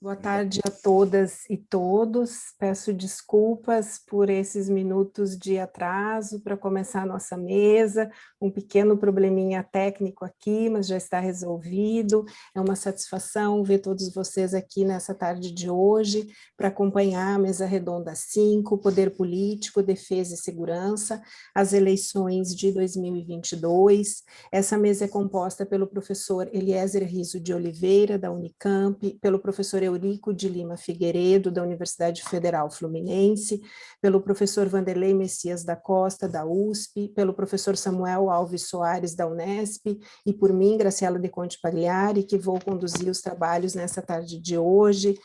Boa tarde a todas e todos. Peço desculpas por esses minutos de atraso para começar a nossa mesa. Um pequeno probleminha técnico aqui, mas já está resolvido. É uma satisfação ver todos vocês aqui nessa tarde de hoje para acompanhar a mesa redonda 5, Poder Político, Defesa e Segurança, as eleições de 2022. Essa mesa é composta pelo professor Eliezer Riso de Oliveira, da Unicamp, pelo professor Eurico de Lima Figueiredo, da Universidade Federal Fluminense, pelo professor Vanderlei Messias da Costa, da USP, pelo professor Samuel Alves Soares, da Unesp, e por mim, Graciela de Conte Pagliari, que vou conduzir os trabalhos nessa tarde de hoje.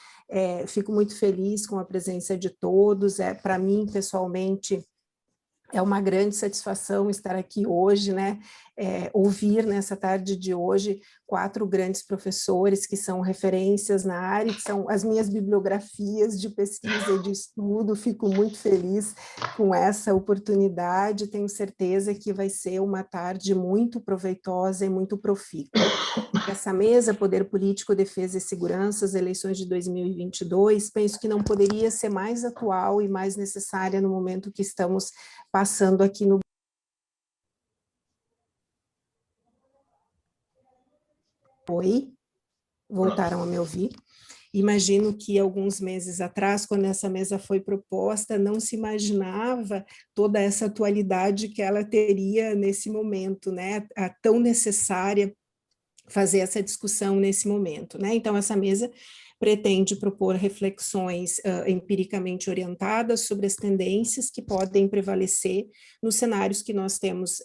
Fico muito feliz com a presença de todos. Para mim, pessoalmente, é uma grande satisfação estar aqui hoje, né? Ouvir nessa tarde de hoje 4 grandes professores que são referências na área, que são as minhas bibliografias de pesquisa e de estudo. Fico muito feliz com essa oportunidade, tenho certeza que vai ser uma tarde muito proveitosa e muito profícua. Essa mesa, Poder Político, Defesa e Segurança, as eleições de 2022, penso que não poderia ser mais atual e mais necessária no momento que estamos passando aqui no... Oi? Voltaram a me ouvir? Imagino que alguns meses atrás, quando essa mesa foi proposta, não se imaginava toda essa atualidade que ela teria nesse momento, né? A tão necessária fazer essa discussão nesse momento, né? Então, essa mesa pretende propor reflexões empiricamente orientadas sobre as tendências que podem prevalecer nos cenários que nós temos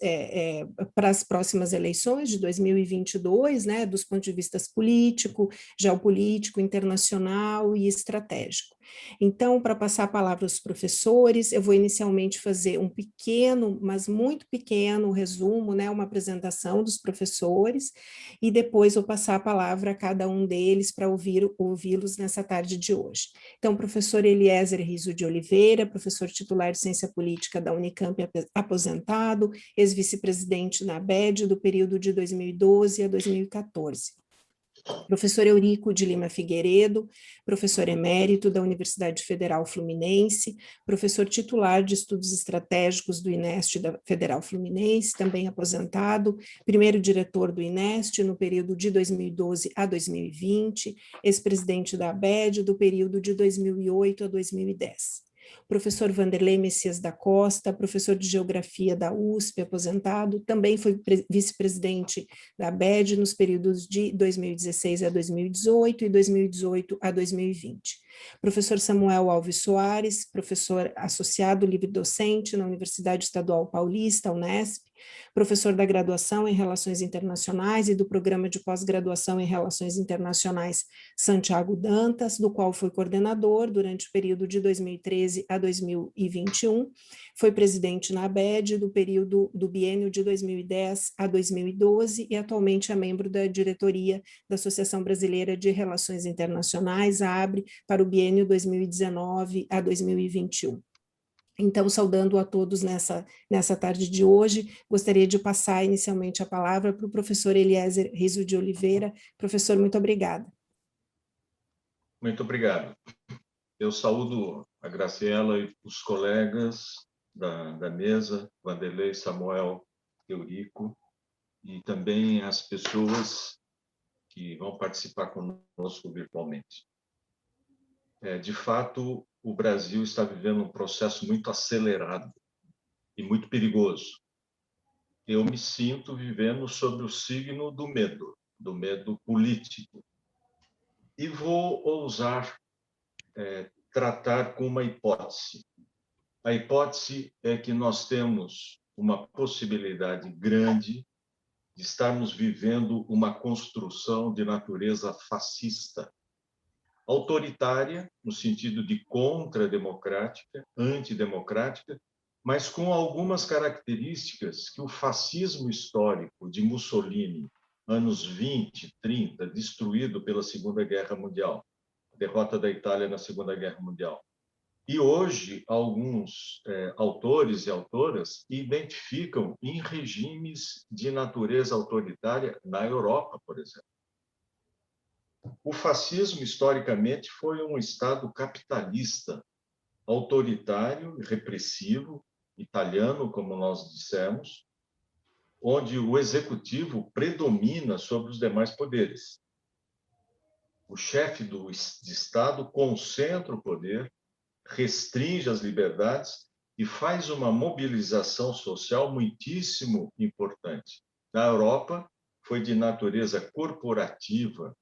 para as próximas eleições de 2022, né, dos pontos de vista político, geopolítico, internacional e estratégico. Então, para passar a palavra aos professores, eu vou inicialmente fazer um pequeno, mas muito pequeno resumo, né, uma apresentação dos professores, e depois vou passar a palavra a cada um deles para ouvi-los nessa tarde de hoje. Então, professor Eliezer Riso de Oliveira, professor titular de Ciência Política da Unicamp, aposentado, ex-vice-presidente na ABED do período de 2012 a 2014. Professor Eurico de Lima Figueiredo, professor emérito da Universidade Federal Fluminense, professor titular de Estudos Estratégicos do INEST da Federal Fluminense, também aposentado, primeiro diretor do INEST no período de 2012 a 2020, ex-presidente da ABED do período de 2008 a 2010. Professor Vanderlei Messias da Costa, professor de Geografia da USP, aposentado, também foi vice-presidente da ABED nos períodos de 2016 a 2018 e 2018 a 2020. Professor Samuel Alves Soares, professor associado livre-docente na Universidade Estadual Paulista, Unesp, professor da graduação em Relações Internacionais e do Programa de Pós-Graduação em Relações Internacionais Santiago Dantas, do qual foi coordenador durante o período de 2013 a 2021, foi presidente na ABED do período do biênio de 2010 a 2012 e atualmente é membro da diretoria da Associação Brasileira de Relações Internacionais, a ABRE, para o biênio 2019 a 2021. Então, saudando a todos nessa tarde de hoje, gostaria de passar inicialmente a palavra para o professor Eliezer Riso de Oliveira. Professor, muito obrigada. Muito obrigado. Eu saúdo a Graciela e os colegas da mesa, Vanderlei, Samuel, Eurico, e também as pessoas que vão participar conosco virtualmente. De fato, o Brasil está vivendo um processo muito acelerado e muito perigoso. Eu me sinto vivendo sob o signo do medo político. E vou ousar tratar com uma hipótese. A hipótese é que nós temos uma possibilidade grande de estarmos vivendo uma construção de natureza fascista, autoritária, no sentido de contra-democrática, antidemocrática, mas com algumas características que o fascismo histórico de Mussolini, anos 20, 30, destruído pela Segunda Guerra Mundial, a derrota da Itália na Segunda Guerra Mundial. E hoje, alguns autores e autoras identificam em regimes de natureza autoritária na Europa, por exemplo. O fascismo, historicamente, foi um Estado capitalista, autoritário e repressivo, italiano, como nós dissemos, onde o executivo predomina sobre os demais poderes. O chefe de Estado concentra o poder, restringe as liberdades e faz uma mobilização social muitíssimo importante. Na Europa, foi de natureza corporativa,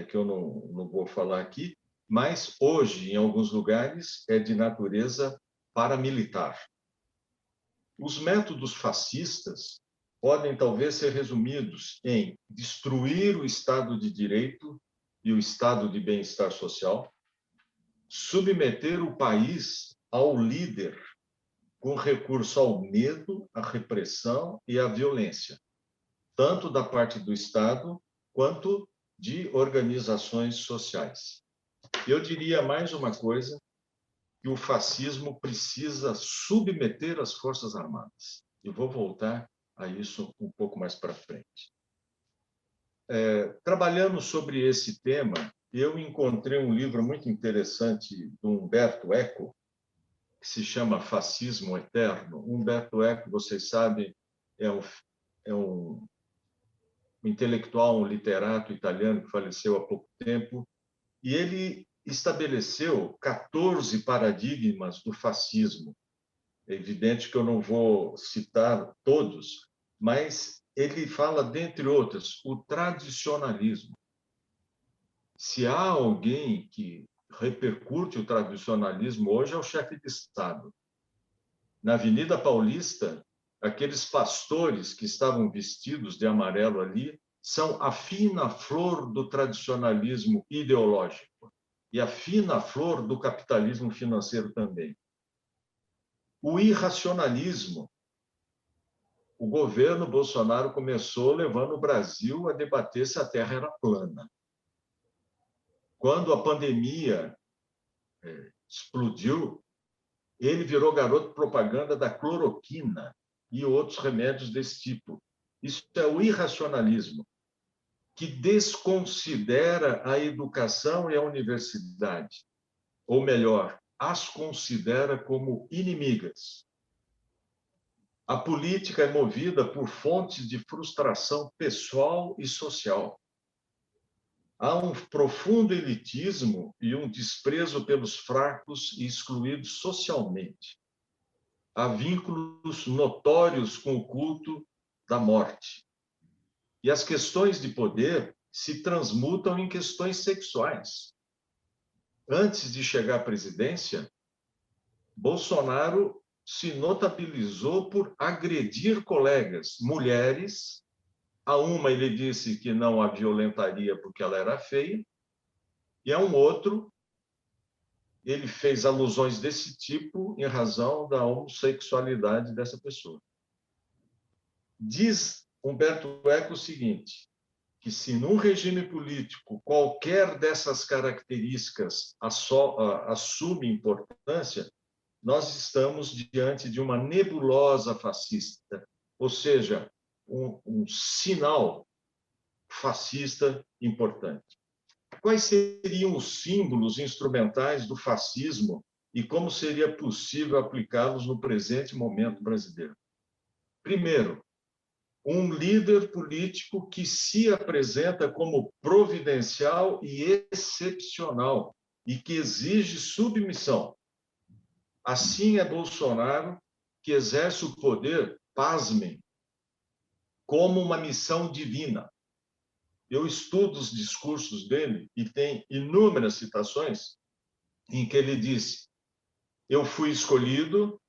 que eu não vou falar aqui, mas hoje, em alguns lugares, é de natureza paramilitar. Os métodos fascistas podem talvez ser resumidos em destruir o Estado de Direito e o Estado de bem-estar social, submeter o país ao líder com recurso ao medo, à repressão e à violência, tanto da parte do Estado quanto de organizações sociais. Eu diria mais uma coisa, que o fascismo precisa submeter as Forças Armadas. Eu vou voltar a isso um pouco mais para frente. Trabalhando sobre esse tema, eu encontrei um livro muito interessante do Umberto Eco, que se chama Fascismo Eterno. Umberto Eco, vocês sabem, é um intelectual, um literato italiano que faleceu há pouco tempo, e ele estabeleceu 14 paradigmas do fascismo. É evidente que eu não vou citar todos, mas ele fala, dentre outras, o tradicionalismo. Se há alguém que repercute o tradicionalismo hoje, é o chefe de Estado. Na Avenida Paulista, aqueles pastores que estavam vestidos de amarelo ali são a fina flor do tradicionalismo ideológico e a fina flor do capitalismo financeiro também. O irracionalismo. O governo Bolsonaro começou levando o Brasil a debater se a Terra era plana. Quando a pandemia explodiu, ele virou garoto propaganda da cloroquina e outros remédios desse tipo. Isso é o irracionalismo, que desconsidera a educação e a universidade, ou melhor, as considera como inimigas. A política é movida por fontes de frustração pessoal e social. Há um profundo elitismo e um desprezo pelos fracos e excluídos socialmente. Há vínculos notórios com o culto da morte. E as questões de poder se transmutam em questões sexuais. Antes de chegar à presidência, Bolsonaro se notabilizou por agredir colegas, mulheres. A uma ele disse que não a violentaria porque ela era feia, e a um outro ele fez alusões desse tipo em razão da homossexualidade dessa pessoa. Diz Umberto Eco o seguinte, que se num regime político qualquer dessas características assume importância, nós estamos diante de uma nebulosa fascista, ou seja, um sinal fascista importante. Quais seriam os símbolos instrumentais do fascismo e como seria possível aplicá-los no presente momento brasileiro? Primeiro, um líder político que se apresenta como providencial e excepcional e que exige submissão. Assim é Bolsonaro, que exerce o poder, pasmem, como uma missão divina. Eu estudo os discursos dele e tem inúmeras citações em que ele diz: eu fui escolhido,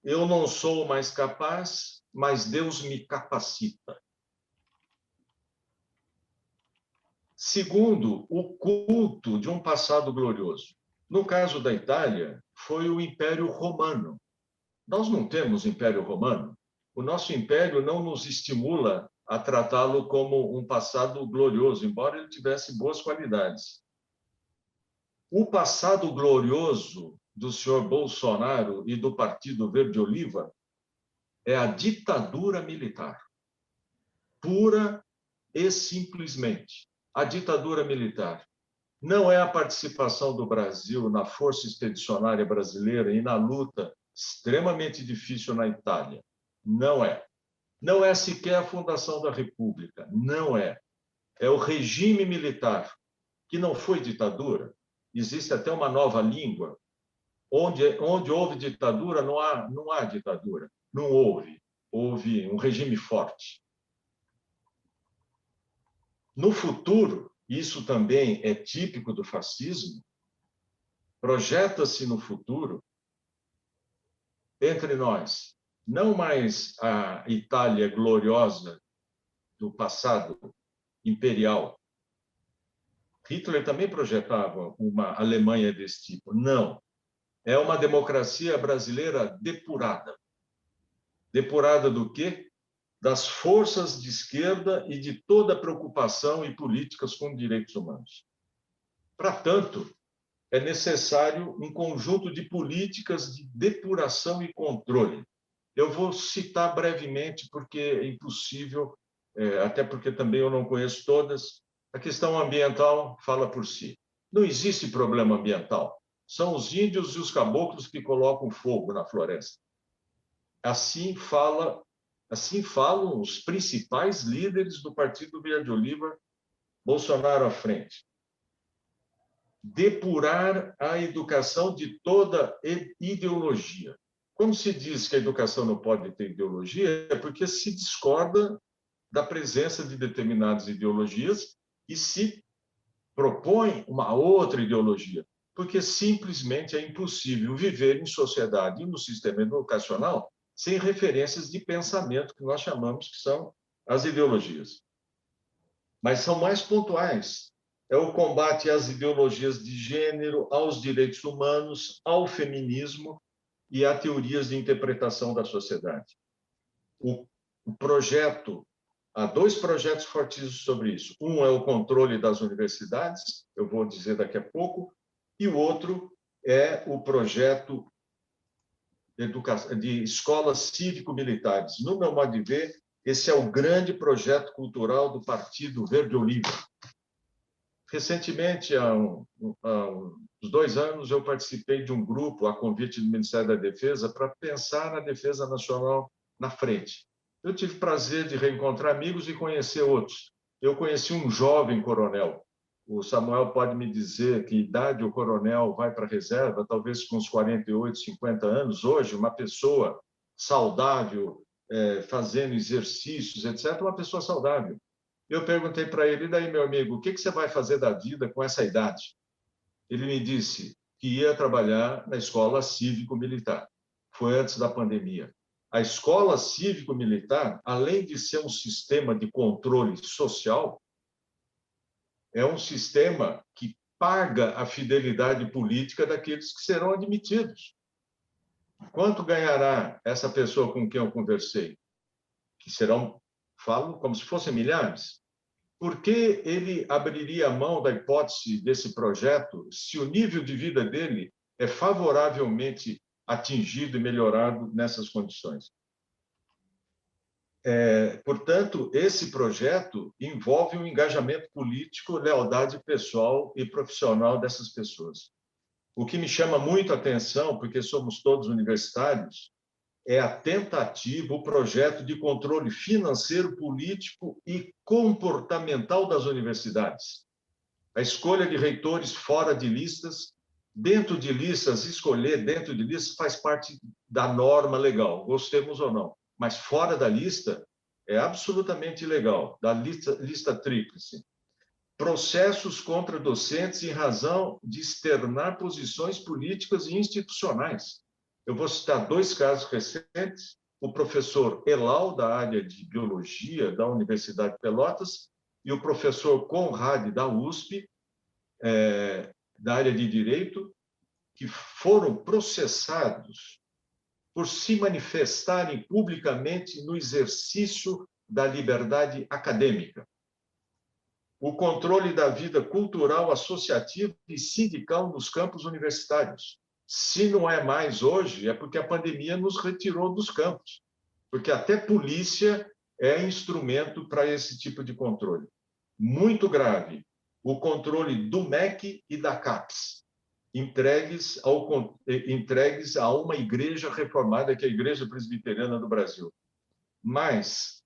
eu não sou mais capaz, mas Deus me capacita. Segundo, o culto de um passado glorioso. No caso da Itália, foi o Império Romano. Nós não temos Império Romano. O nosso império não nos estimula a tratá-lo como um passado glorioso, embora ele tivesse boas qualidades. O passado glorioso do senhor Bolsonaro e do Partido Verde Oliva é a ditadura militar, pura e simplesmente. a ditadura militar. Não é a participação do Brasil na Força Expedicionária Brasileira e na luta extremamente difícil na Itália. Não é. Não é sequer a fundação da República. Não é. É o regime militar, que não foi ditadura. Existe até uma nova língua. Onde houve ditadura, não há ditadura. Não houve. Houve um regime forte. No futuro, isso também é típico do fascismo, projeta-se no futuro, entre nós, não mais a Itália gloriosa do passado imperial. Hitler também projetava uma Alemanha desse tipo. Não. É uma democracia brasileira depurada. Depurada do quê? Das forças de esquerda e de toda a preocupação e políticas com direitos humanos. Para tanto, é necessário um conjunto de políticas de depuração e controle. Eu vou citar brevemente, porque é impossível, até porque também eu não conheço todas. A questão ambiental fala por si. Não existe problema ambiental. São os índios e os caboclos que colocam fogo na floresta. Assim falam os principais líderes do Partido Verde Oliva, Bolsonaro à frente. Depurar a educação de toda ideologia. Quando se diz que a educação não pode ter ideologia, é porque se discorda da presença de determinadas ideologias e se propõe uma outra ideologia, porque simplesmente é impossível viver em sociedade e no sistema educacional sem referências de pensamento, que nós chamamos que são as ideologias. Mas são mais pontuais. É o combate às ideologias de gênero, aos direitos humanos, ao feminismo e a teorias de interpretação da sociedade. O projeto, há dois projetos fortíssimos sobre isso. Um é o controle das universidades, eu vou dizer daqui a pouco, e o outro é o projeto de escolas cívico-militares. No meu modo de ver, esse é o grande projeto cultural do Partido Verde Oliva. Recentemente, há uns 2 anos, eu participei de um grupo, a convite do Ministério da Defesa, para pensar na defesa nacional na frente. Eu tive o prazer de reencontrar amigos e conhecer outros. Eu conheci um jovem coronel. O Samuel pode me dizer que idade o coronel vai para a reserva, talvez com uns 48, 50 anos. Hoje, uma pessoa saudável, fazendo exercícios, etc., uma pessoa saudável. Eu perguntei para ele, e daí, meu amigo, o que você vai fazer da vida com essa idade? Ele me disse que ia trabalhar na escola cívico-militar. Foi antes da pandemia. A escola cívico-militar, além de ser um sistema de controle social, é um sistema que paga a fidelidade política daqueles que serão admitidos. Quanto ganhará essa pessoa com quem eu conversei? Que serão, falo como se fossem milhares. Por que ele abriria a mão da hipótese desse projeto se o nível de vida dele é favoravelmente atingido e melhorado nessas condições? Portanto, esse projeto envolve um engajamento político, lealdade pessoal e profissional dessas pessoas. O que me chama muito a atenção, porque somos todos universitários, é a tentativa, o projeto de controle financeiro, político e comportamental das universidades. A escolha de reitores fora de listas, dentro de listas, escolher dentro de listas faz parte da norma legal, gostemos ou não. Mas fora da lista é absolutamente ilegal, da lista tríplice. Processos contra docentes em razão de externar posições políticas e institucionais. Eu vou citar 2 casos recentes. O professor Elal, da área de Biologia da Universidade de Pelotas, e o professor Conrad, da USP, da área de Direito, que foram processados por se manifestarem publicamente no exercício da liberdade acadêmica. O controle da vida cultural, associativa e sindical nos campos universitários. Se não é mais hoje, é porque a pandemia nos retirou dos campos, porque até polícia é instrumento para esse tipo de controle. muito grave o controle do MEC e da CAPES, entregues a uma igreja reformada, que é a Igreja Presbiteriana do Brasil. Mas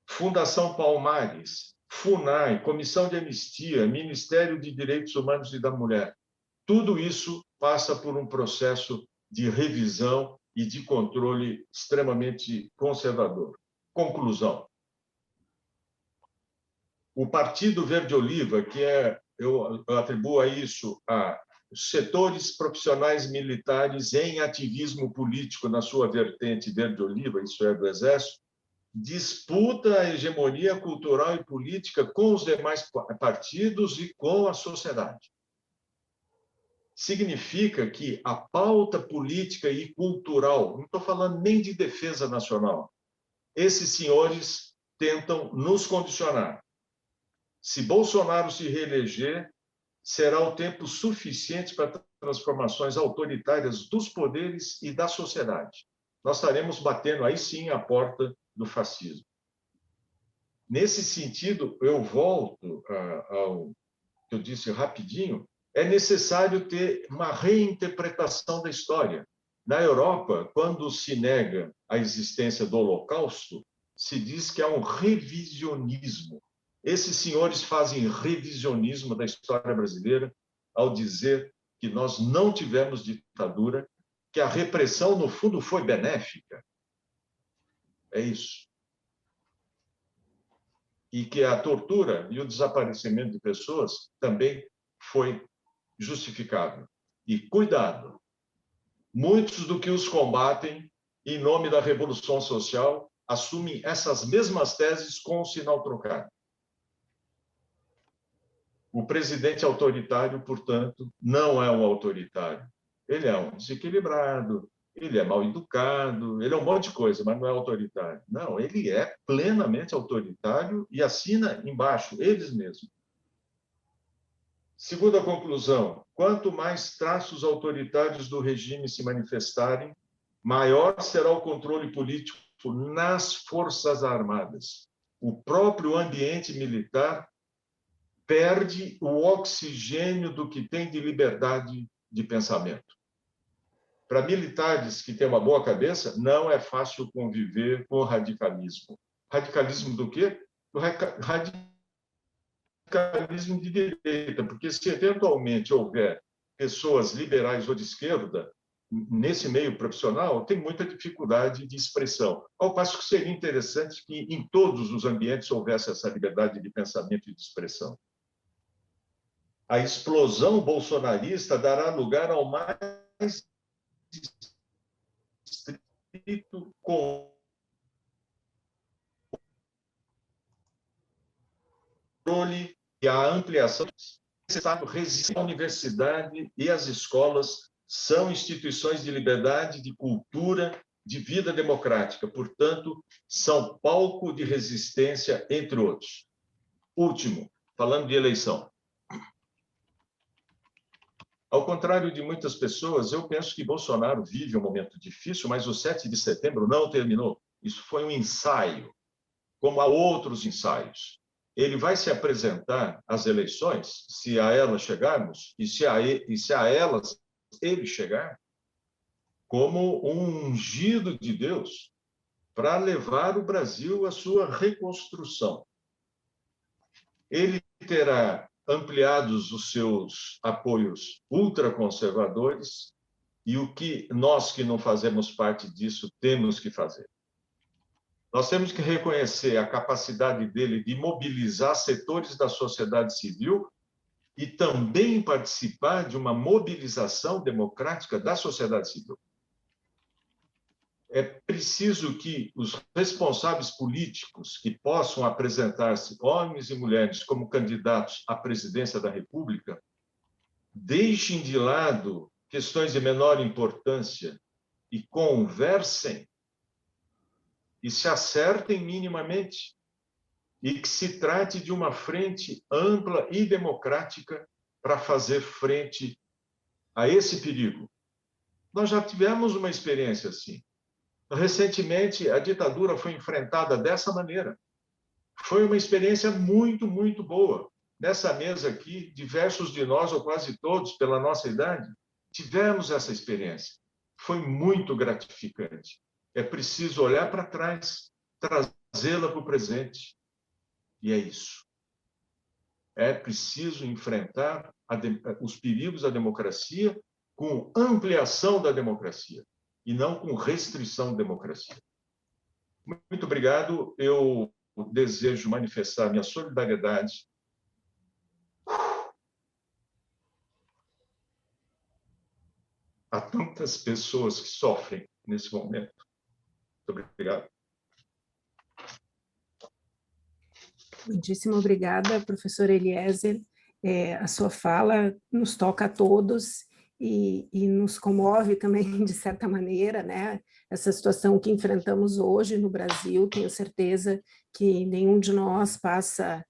Fundação Palmares, FUNAI, Comissão de Anistia, Ministério de Direitos Humanos e da Mulher, tudo isso passa por um processo de revisão e de controle extremamente conservador. Conclusão. O Partido Verde Oliva, que eu atribuo a isso a setores profissionais militares em ativismo político na sua vertente Verde Oliva, isso é, do Exército, disputa a hegemonia cultural e política com os demais partidos e com a sociedade. Significa que a pauta política e cultural, não estou falando nem de defesa nacional, esses senhores tentam nos condicionar. Se Bolsonaro se reeleger, será o tempo suficiente para transformações autoritárias dos poderes e da sociedade. Nós estaremos batendo aí sim a porta do fascismo. Nesse sentido, eu volto ao que eu disse rapidinho, é necessário ter uma reinterpretação da história. Na Europa, quando se nega a existência do Holocausto, se diz que há um revisionismo. Esses senhores fazem revisionismo da história brasileira ao dizer que nós não tivemos ditadura, que a repressão, no fundo, foi benéfica. É isso. E que a tortura e o desaparecimento de pessoas também foi justificável. E cuidado, muitos do que os combatem, em nome da Revolução Social, assumem essas mesmas teses com o sinal trocado. O presidente autoritário, portanto, não é um autoritário. Ele é um desequilibrado, ele é mal educado, ele é um monte de coisa, mas não é autoritário. Não, ele é plenamente autoritário e assina embaixo, eles mesmos. Segunda conclusão, quanto mais traços autoritários do regime se manifestarem, maior será o controle político nas Forças Armadas. O próprio ambiente militar perde o oxigênio do que tem de liberdade de pensamento. Para militares que têm uma boa cabeça, não é fácil conviver com o radicalismo. Radicalismo do quê? Do radicalismo de direita, porque se eventualmente houver pessoas liberais ou de esquerda nesse meio profissional, tem muita dificuldade de expressão. Ao passo que seria interessante que em todos os ambientes houvesse essa liberdade de pensamento e de expressão. A explosão bolsonarista dará lugar ao mais estrito controle e a ampliação. É necessário resistir à universidade e às escolas são instituições de liberdade, de cultura, de vida democrática. Portanto, são palco de resistência, entre outros. Último, falando de eleição. Ao contrário de muitas pessoas, eu penso que Bolsonaro vive um momento difícil, mas o 7 de setembro não terminou. Isso foi um ensaio, como há outros ensaios. Ele vai se apresentar às eleições, se a elas chegarmos, e se a elas ele chegar, como um ungido de Deus para levar o Brasil à sua reconstrução. Ele terá ampliados os seus apoios ultraconservadores e o que nós que não fazemos parte disso temos que fazer. Nós temos que reconhecer a capacidade dele de mobilizar setores da sociedade civil e também participar de uma mobilização democrática da sociedade civil. É preciso que os responsáveis políticos que possam apresentar-se, homens e mulheres, como candidatos à presidência da República, deixem de lado questões de menor importância e conversem e se acertem minimamente e que se trate de uma frente ampla e democrática para fazer frente a esse perigo. Nós já tivemos uma experiência assim. Recentemente, a ditadura foi enfrentada dessa maneira. Foi uma experiência muito, muito boa. Nessa mesa aqui, diversos de nós, ou quase todos, pela nossa idade, tivemos essa experiência. Foi muito gratificante. É preciso olhar para trás, trazê-la para o presente. E é isso. É preciso enfrentar os perigos da democracia com ampliação da democracia e não com restrição da democracia. Muito obrigado. Eu desejo manifestar minha solidariedade a tantas pessoas que sofrem nesse momento. Muito obrigado. Muitíssimo obrigada, professor Eliezer. A sua fala nos toca a todos e nos comove também, de certa maneira, né? Essa situação que enfrentamos hoje no Brasil, tenho certeza que nenhum de nós passa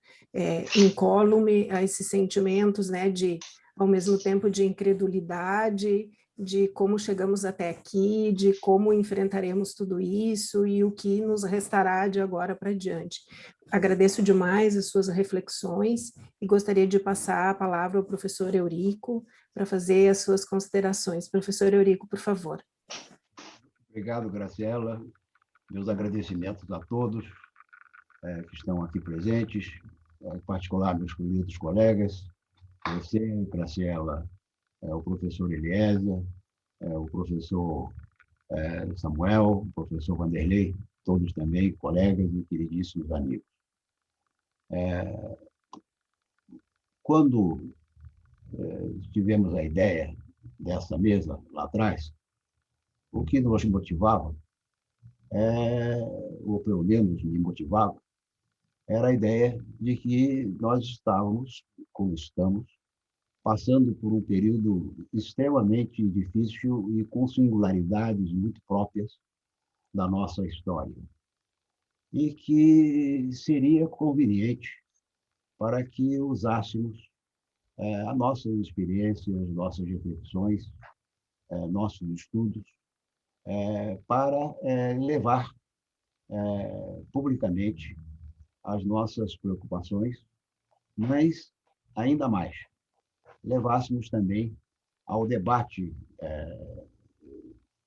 incólume a esses sentimentos, né? Ao mesmo tempo, de incredulidade, de como chegamos até aqui, de como enfrentaremos tudo isso e o que nos restará de agora para diante. Agradeço demais as suas reflexões e gostaria de passar a palavra ao professor Eurico para fazer as suas considerações. Professor Eurico, por favor. Obrigado, Graciela. Meus agradecimentos a todos que estão aqui presentes, em particular meus queridos colegas, você, Graciela, o professor Eliezer, o professor Samuel, o professor Vanderlei, todos também colegas e queridíssimos amigos. Quando tivemos a ideia dessa mesa lá atrás, o que nos motivava, ou pelo menos me motivava, era a ideia de que nós estávamos, como estamos, passando por um período extremamente difícil e com singularidades muito próprias da nossa história. E que seria conveniente para que usássemos as nossas experiências, nossas reflexões, nossos estudos, para levar publicamente as nossas preocupações, mas, ainda mais, levássemos também ao debate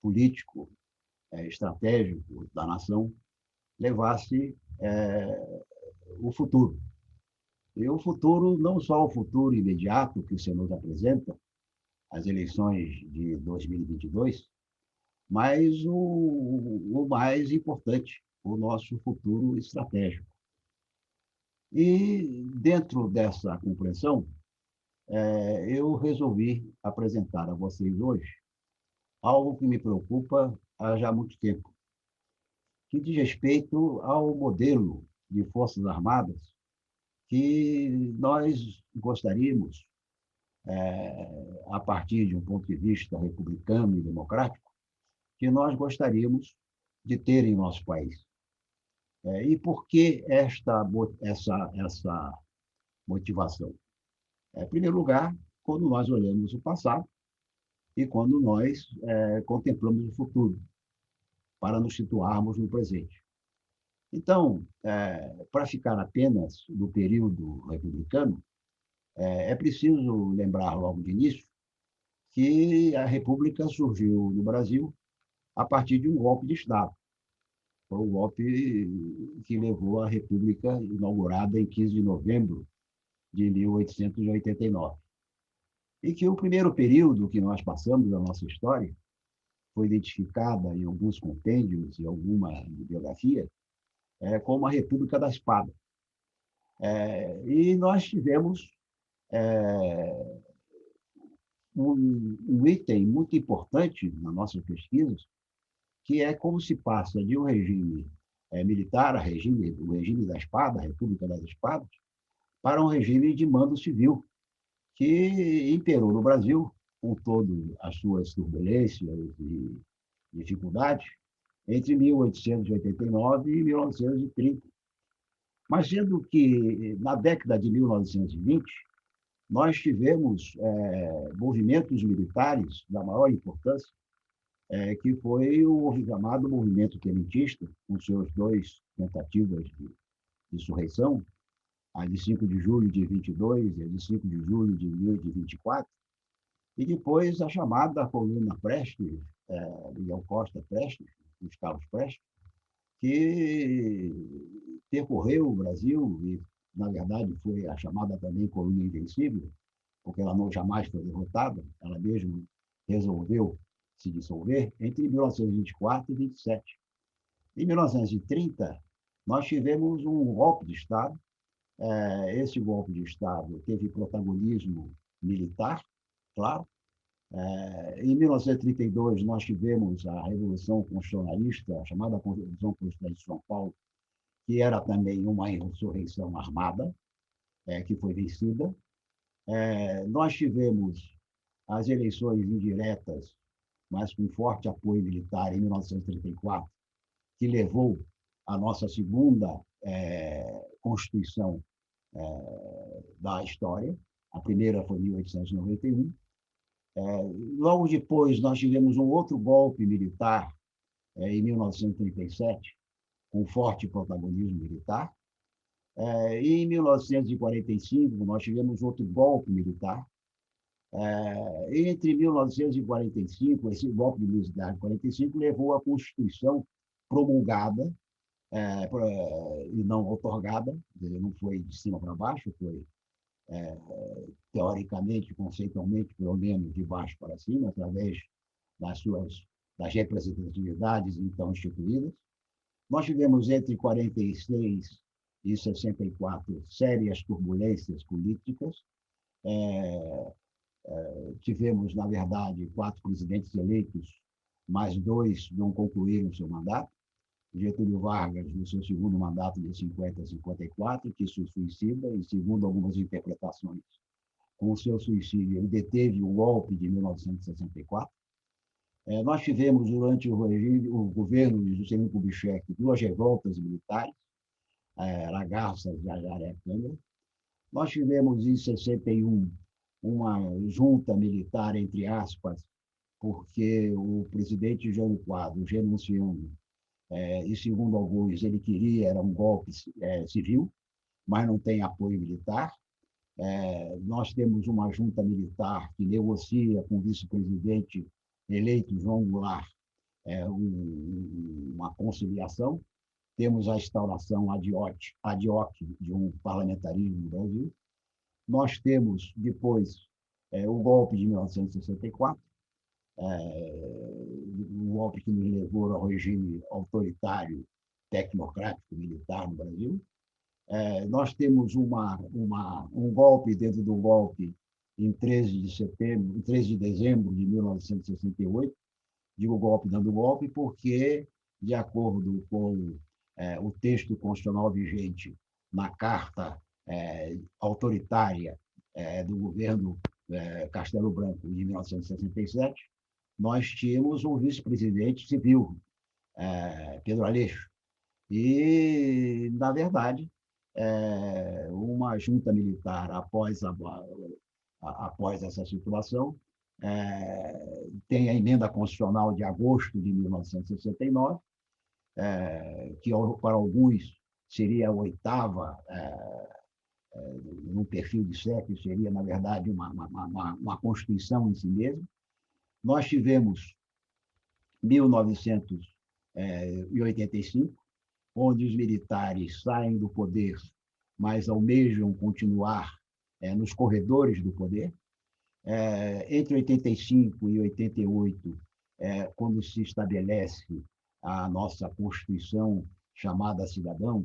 político, estratégico da nação, levasse o futuro. E o futuro, não só o futuro imediato que você nos apresenta, as eleições de 2022, mas o mais importante, o nosso futuro estratégico. E, dentro dessa compreensão, eu resolvi apresentar a vocês hoje algo que me preocupa há já muito tempo, que diz respeito ao modelo de Forças Armadas que nós gostaríamos, a partir de um ponto de vista republicano e democrático, que nós gostaríamos de ter em nosso país. E por que essa motivação? Em primeiro lugar, quando nós olhamos o passado e quando nós contemplamos o futuro, para nos situarmos no presente. Então, para ficar apenas no período republicano, é preciso lembrar logo de início que a República surgiu no Brasil a partir de um golpe de Estado. Foi o golpe que levou a República inaugurada em 15 de novembro de 1889. E que o primeiro período que nós passamos da nossa história foi identificada em alguns compêndios e alguma bibliografia como a República da Espada. E nós tivemos um item muito importante nas nossas pesquisas, que é como se passa de um regime militar, o regime da espada, a República das Espadas, para um regime de mando civil, que imperou no Brasil, com todas as suas turbulências e dificuldades, entre 1889 e 1930. Mas sendo que, na década de 1920, nós tivemos movimentos militares da maior importância, que foi o chamado movimento tenentista, com suas duas tentativas insurreição, a de 5 de julho de 22 e a de 5 de julho de 1824, e depois a chamada coluna Prestes, Miguel Costa Prestes, Gustavo Prestes, que percorreu o Brasil e, na verdade, foi a chamada também coluna invencível, porque ela não jamais foi derrotada, ela mesmo resolveu se dissolver entre 1924 e 27. Em 1930, nós tivemos um golpe de Estado. Esse golpe de Estado teve protagonismo militar, claro. Em 1932, nós tivemos a Revolução Constitucionalista, a chamada Revolução Constitucionalista de São Paulo, que era também uma insurreição armada, que foi vencida. Nós tivemos as eleições indiretas, mas com forte apoio militar, em 1934, que levou à nossa segunda Constituição da história. A primeira foi em 1891. Logo depois, nós tivemos um outro golpe militar, em 1937, com forte protagonismo militar. E em 1945, nós tivemos outro golpe militar. Entre 1945, esse golpe militar de 45 levou à Constituição promulgada e não outorgada, não foi de cima para baixo, foi teoricamente, conceitualmente, pelo menos de baixo para cima, através das representatividades então instituídas. Nós tivemos entre 46 e 64 sérias turbulências políticas. Tivemos, na verdade, 4 presidentes eleitos, mas 2 não concluíram seu mandato. Getúlio Vargas, no seu segundo mandato de 50 a 54, que se suicida, e segundo algumas interpretações, com o seu suicídio, ele deteve o golpe de 1964. Nós tivemos, durante o governo de Juscelino Kubitschek, 2 revoltas militares, Lagaças e Jacarecaanga. Nós tivemos, em 61, uma junta militar, entre aspas, porque o presidente Jânio Quadros, renunciando, e, segundo alguns, ele queria, era um golpe civil, mas não tem apoio militar. Nós temos uma junta militar que negocia com o vice-presidente eleito, João Goulart, uma conciliação. Temos a instauração ad hoc de um parlamentarismo no Brasil. Nós temos, depois, o golpe de 1964, um golpe que nos levou ao regime autoritário, tecnocrático, militar no Brasil. Nós temos um golpe dentro do golpe em 13 de dezembro de 1968. Digo golpe dando golpe porque, de acordo com o texto constitucional vigente na Carta autoritária do governo Castelo Branco, de 1967, nós tínhamos um vice-presidente civil, Pedro Aleixo. E, na verdade, uma junta militar, após essa situação, tem a emenda constitucional de agosto de 1969, que para alguns seria a 8ª, num perfil de século, seria, na verdade, uma Constituição em si mesma. Nós tivemos 1985, onde os militares saem do poder, mas almejam continuar nos corredores do poder. Entre 85 e 88, quando se estabelece a nossa Constituição chamada cidadã,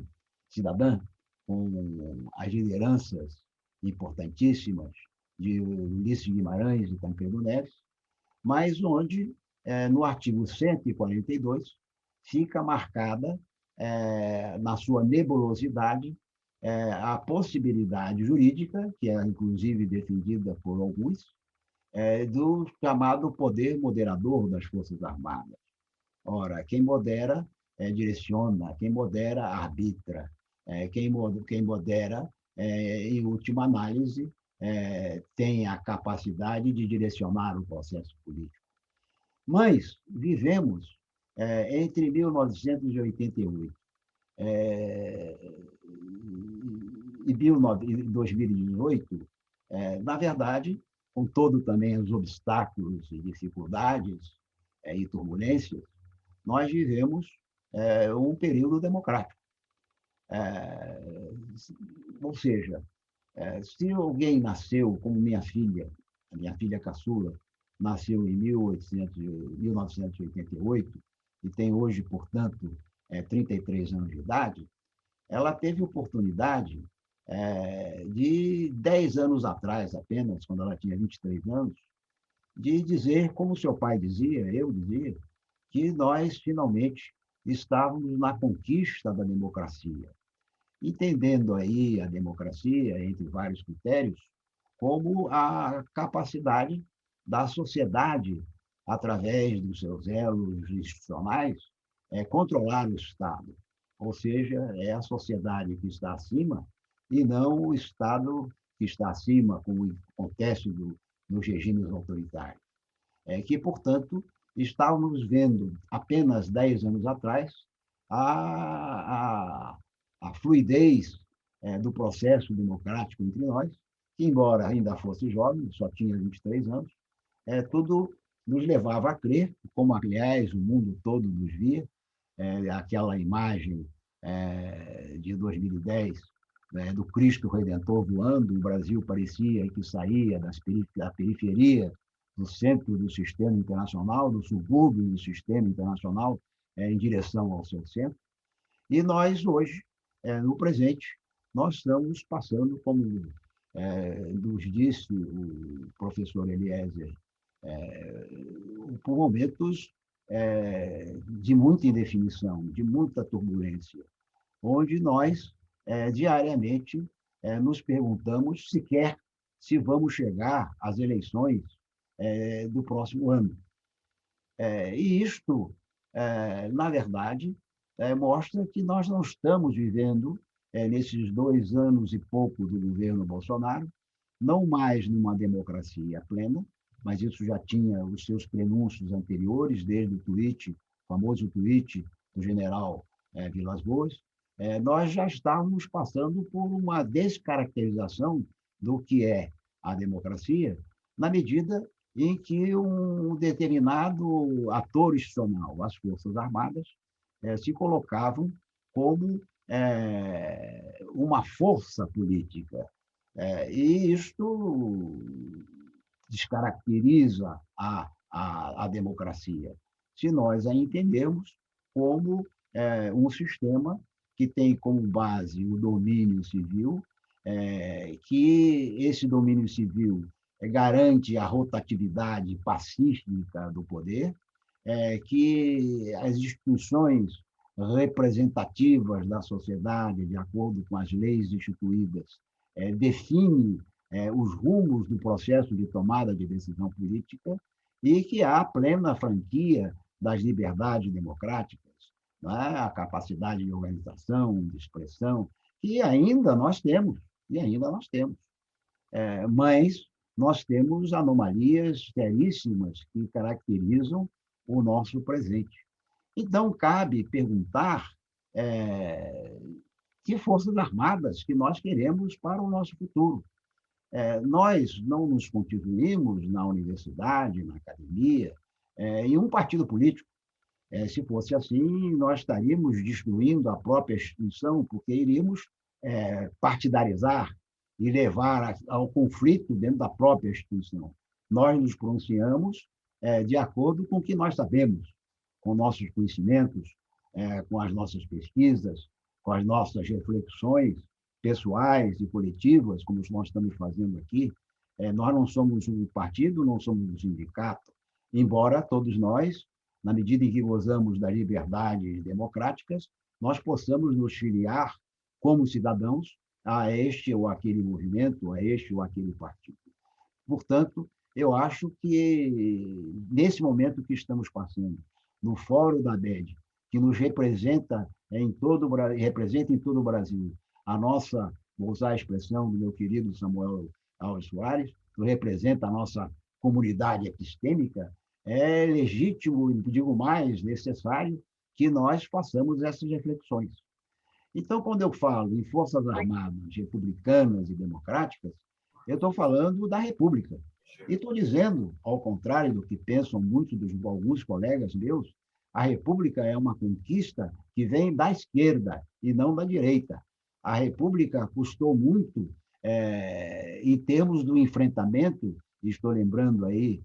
com as lideranças importantíssimas de Ulisses Guimarães e Tancredo Neves, mas onde, no artigo 142, fica marcada, na sua nebulosidade, a possibilidade jurídica, que é inclusive defendida por alguns, do chamado poder moderador das Forças Armadas. Ora, quem modera direciona, quem modera arbitra, quem modera, em última análise, tem a capacidade de direcionar o processo político. Mas vivemos, entre 1988 Em 2018, na verdade, com todo também os obstáculos e dificuldades e turbulências, nós vivemos um período democrático. Ou seja, se alguém nasceu, como a minha filha caçula, nasceu em 1988 e tem hoje, portanto, 33 anos de idade, ela teve oportunidade de 10 anos atrás, apenas, quando ela tinha 23 anos, de dizer, como seu pai dizia, eu dizia, que nós finalmente estávamos na conquista da democracia, entendendo aí a democracia, entre vários critérios, como a capacidade da sociedade, através dos seus elos institucionais, controlar o Estado. Ou seja, é a sociedade que está acima e não o Estado que está acima, como acontece nos regimes autoritários. Que, portanto, estávamos vendo apenas 10 anos atrás a fluidez do processo democrático entre nós, que, embora ainda fosse jovem, só tinha 23 anos, tudo nos levava a crer, como, aliás, o mundo todo nos via, aquela imagem de 2010, do Cristo Redentor voando, o Brasil parecia que saía da periferia do centro do sistema internacional, do subúrbio do sistema internacional, em direção ao seu centro. E nós, hoje, no presente, nós estamos passando, como nos disse o professor Eliezer, por momentos de muita indefinição, de muita turbulência, onde nós, diariamente, nos perguntamos sequer se vamos chegar às eleições do próximo ano. E isto, na verdade, mostra que nós não estamos vivendo, nesses 2 anos e pouco do governo Bolsonaro, não mais numa democracia plena, mas isso já tinha os seus prenúncios anteriores, desde o famoso tweet do general Vilas Boas. Nós já estávamos passando por uma descaracterização do que é a democracia, na medida em que um determinado ator institucional, as Forças Armadas, se colocavam como uma força política. E isto descaracteriza a democracia, se nós a entendemos como um sistema que tem como base o domínio civil, que esse domínio civil garante a rotatividade pacífica do poder, que as instituições representativas da sociedade, de acordo com as leis instituídas, definem os rumos do processo de tomada de decisão política e que há plena franquia das liberdades democráticas, né? A capacidade de organização, de expressão, que ainda nós temos, mas nós temos anomalias seríssimas que caracterizam o nosso presente. Então, cabe perguntar que forças armadas que nós queremos para o nosso futuro. Nós não nos constituímos na universidade, na academia, em um partido político. Se fosse assim, nós estaríamos destruindo a própria instituição, porque iríamos partidarizar e levar ao conflito dentro da própria instituição. Nós nos pronunciamos de acordo com o que nós sabemos, com nossos conhecimentos, com as nossas pesquisas, com as nossas reflexões pessoais e coletivas, como nós estamos fazendo aqui. Nós não somos um partido, não somos um sindicato, embora todos nós, na medida em que gozamos das liberdades democráticas, nós possamos nos filiar como cidadãos a este ou aquele movimento, a este ou aquele partido. Portanto, eu acho que, nesse momento que estamos passando, no Fórum da ABED, que nos representa em todo o Brasil, a nossa, vou usar a expressão do meu querido Samuel Alves Soares, que representa a nossa comunidade epistêmica, é legítimo, digo mais, necessário, que nós façamos essas reflexões. Então, quando eu falo em forças armadas republicanas e democráticas, eu estou falando da República. E estou dizendo, ao contrário do que pensam muitos dos alguns colegas meus, a República é uma conquista que vem da esquerda e não da direita. A República custou muito em termos do enfrentamento, estou lembrando aí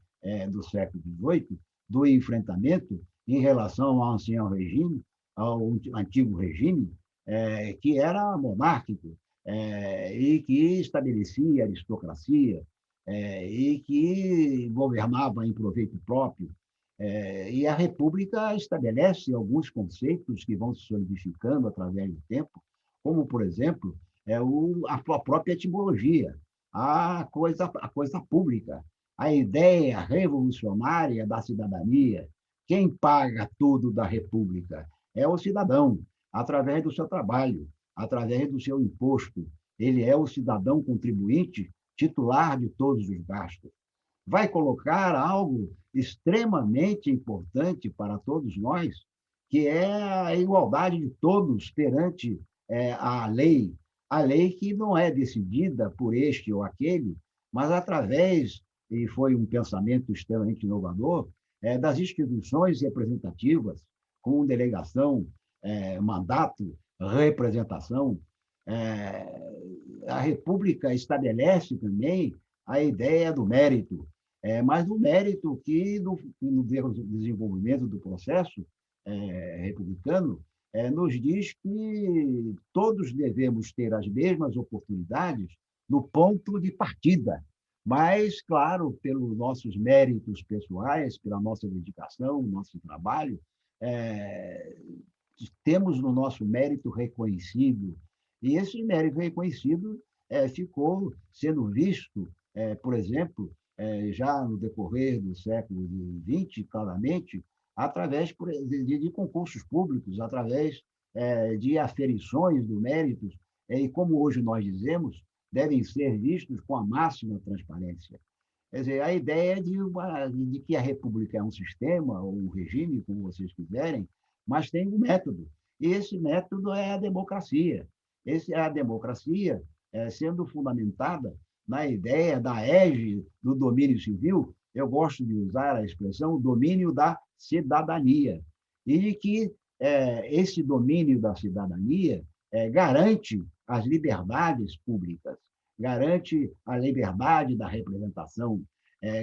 do século XVIII, do enfrentamento em relação ao ancião regime, ao antigo regime, que era monárquico e que estabelecia aristocracia e que governava em proveito próprio. E a República estabelece alguns conceitos que vão se solidificando através do tempo, como, por exemplo, a própria etimologia, a coisa pública, a ideia revolucionária da cidadania. Quem paga tudo da República é o cidadão, através do seu trabalho, através do seu imposto. Ele é o cidadão contribuinte titular de todos os gastos. Vai colocar algo extremamente importante para todos nós, que é a igualdade de todos perante a lei que não é decidida por este ou aquele, mas através, e foi um pensamento extremamente inovador, das instituições representativas, com delegação, mandato, representação. A República estabelece também a ideia do mérito, mas do mérito que, no desenvolvimento do processo republicano, nos diz que todos devemos ter as mesmas oportunidades no ponto de partida, mas, claro, pelos nossos méritos pessoais, pela nossa dedicação, nosso trabalho, temos no nosso mérito reconhecido, e esse mérito reconhecido ficou sendo visto, por exemplo, já no decorrer do século XX, claramente, através de concursos públicos, através de aferições do mérito, e como hoje nós dizemos, devem ser vistos com a máxima transparência. Quer dizer, a ideia de que a República é um sistema, ou um regime, como vocês quiserem, mas tem um método. E esse método é a democracia. Essa é a democracia sendo fundamentada na ideia da égide do domínio civil. Eu gosto de usar a expressão domínio da cidadania, e de que esse domínio da cidadania garante as liberdades públicas, garante a liberdade da representação,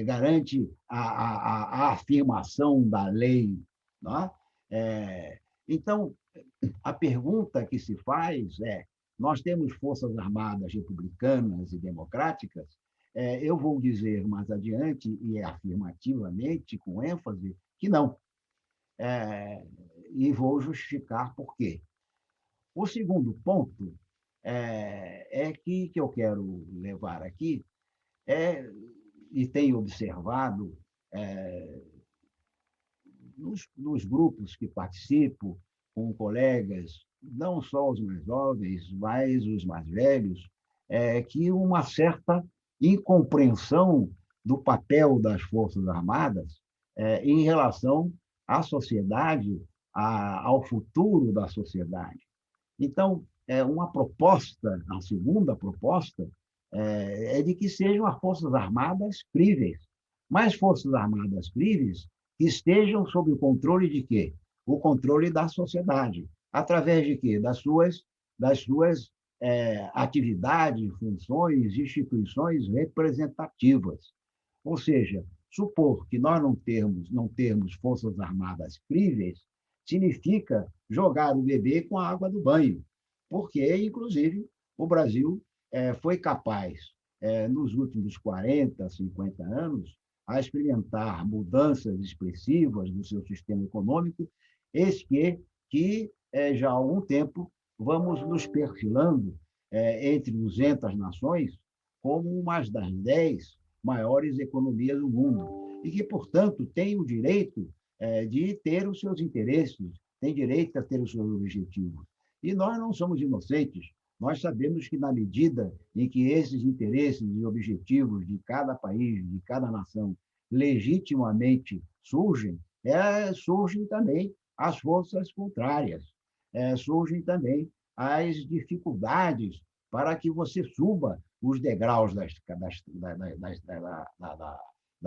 garante a afirmação da lei. Não é? Então, a pergunta que se faz é: nós temos forças armadas republicanas e democráticas? Eu vou dizer mais adiante, e afirmativamente, com ênfase, que não. E vou justificar por quê. O segundo ponto que eu quero levar aqui, e tenho observado nos grupos que participo, com colegas, não só os mais jovens, mas os mais velhos, que uma certa incompreensão do papel das Forças Armadas em relação à sociedade, ao futuro da sociedade. Então, uma proposta, a segunda proposta, é de que sejam as Forças Armadas críveis, mas Forças Armadas críveis que estejam sob o controle de quê? O controle da sociedade. Através de quê? Das suas atividades, funções, instituições representativas. Ou seja, supor que nós não termos Forças Armadas críveis significa jogar o bebê com a água do banho, porque, inclusive, o Brasil foi capaz, nos últimos 40, 50 anos, a experimentar mudanças expressivas no seu sistema econômico, eis que já há algum tempo vamos nos perfilando entre 200 nações como uma das 10 maiores economias do mundo, e que, portanto, tem o direito de ter os seus interesses, tem direito a ter os seus objetivos. E nós não somos inocentes. Nós sabemos que, na medida em que esses interesses e objetivos de cada país, de cada nação, legitimamente surgem, surgem também as forças contrárias, surgem também as dificuldades para que você suba os degraus da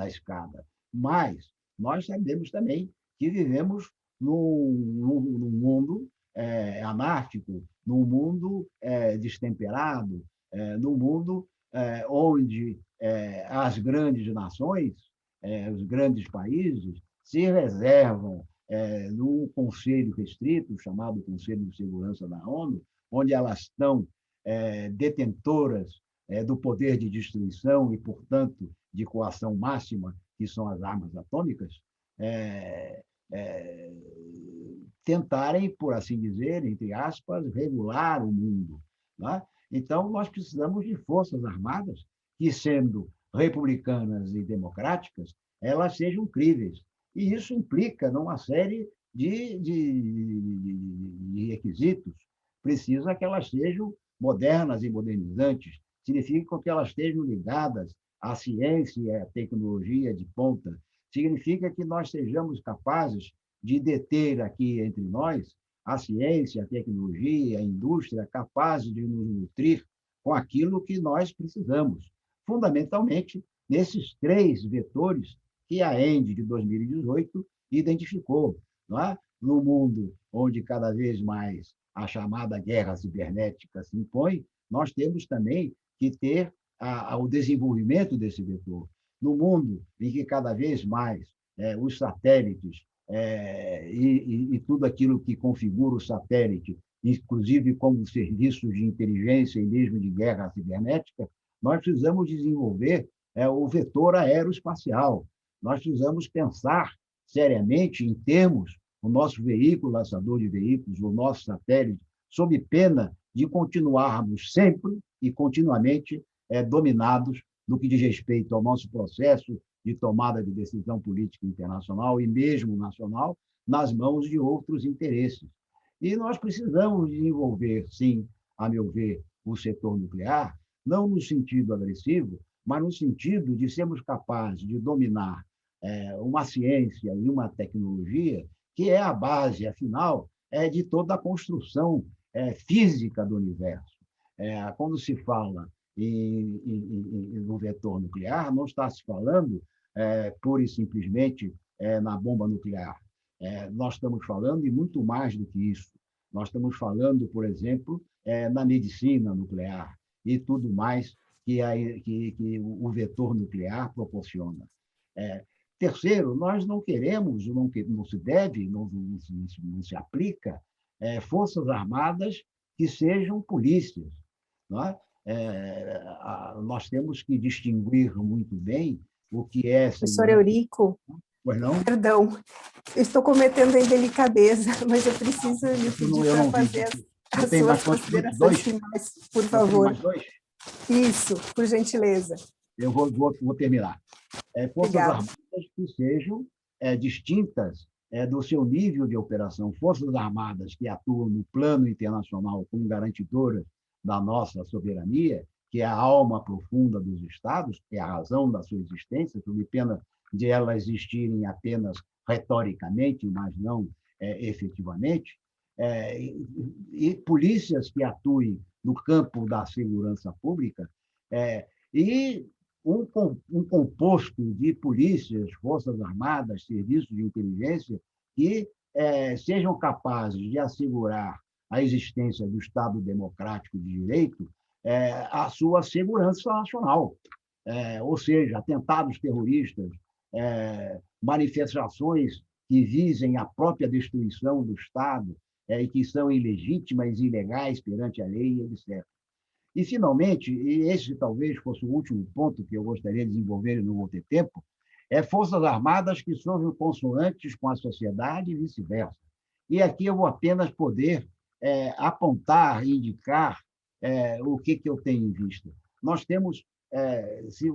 escada. Mas nós sabemos também que vivemos num mundo anárquico, num mundo destemperado, num mundo onde as grandes nações, os grandes países, se reservam num conselho restrito, chamado Conselho de Segurança da ONU, onde elas estão detentoras do poder de destruição e, portanto, de coação máxima, que são as armas atômicas, tentarem, por assim dizer, entre aspas, regular o mundo. Né? Então, nós precisamos de forças armadas que, sendo republicanas e democráticas, elas sejam críveis. E isso implica numa série de requisitos. Precisa que elas sejam modernas e modernizantes, significa que elas estejam ligadas à ciência e à tecnologia de ponta, significa que nós sejamos capazes de deter aqui entre nós a ciência, a tecnologia, a indústria, capazes de nos nutrir com aquilo que nós precisamos, fundamentalmente nesses 3 vetores que a ENDE de 2018 identificou. Não é? No mundo onde cada vez mais a chamada guerra cibernética se impõe, nós temos também que ter o desenvolvimento desse vetor. No mundo em que cada vez mais os satélites e tudo aquilo que configura o satélite, inclusive como serviços de inteligência e mesmo de guerra cibernética, nós precisamos desenvolver o vetor aeroespacial. Nós precisamos pensar seriamente em termos o nosso veículo lançador de veículos, o nosso satélite, sob pena de continuarmos sempre e continuamente dominados no que diz respeito ao nosso processo de tomada de decisão política internacional e mesmo nacional, nas mãos de outros interesses. E nós precisamos desenvolver, sim, a meu ver, o setor nuclear, não no sentido agressivo, mas no sentido de sermos capazes de dominar uma ciência e uma tecnologia que é a base, afinal, de toda a construção física do universo. Quando se fala no vetor nuclear, não está se falando pura e simplesmente na bomba nuclear. Nós estamos falando de muito mais do que isso. Nós estamos falando, por exemplo, na medicina nuclear e tudo mais que o vetor nuclear proporciona. Terceiro, nós não queremos, não se deve, não se aplica forças armadas que sejam polícias. Não é? Nós temos que distinguir muito bem o que é... Professor Eurico, pois não? Perdão, eu estou cometendo a indelicadeza, mas eu preciso lhe pedir para fazer as suas considerações finais, por favor. Mais 2? Isso, por gentileza. Eu vou terminar. Forças armadas que sejam distintas do seu nível de operação. Forças armadas que atuam no plano internacional como garantidoras da nossa soberania, que é a alma profunda dos Estados, que é a razão da sua existência, sob pena de elas existirem apenas retoricamente, mas não efetivamente, e polícias que atuem no campo da segurança pública, e um composto de polícias, forças armadas, serviços de inteligência que sejam capazes de assegurar a existência do Estado democrático de direito, a sua segurança nacional. Ou seja, atentados terroristas, manifestações que visem a própria destruição do Estado e que são ilegítimas e ilegais perante a lei, etc. E, finalmente, e esse talvez fosse o último ponto que eu gostaria de desenvolver e não vou ter tempo, forças armadas que sejam consonantes com a sociedade e vice-versa. E aqui eu vou apenas poder apontar e indicar o que eu tenho em vista. Nós temos, se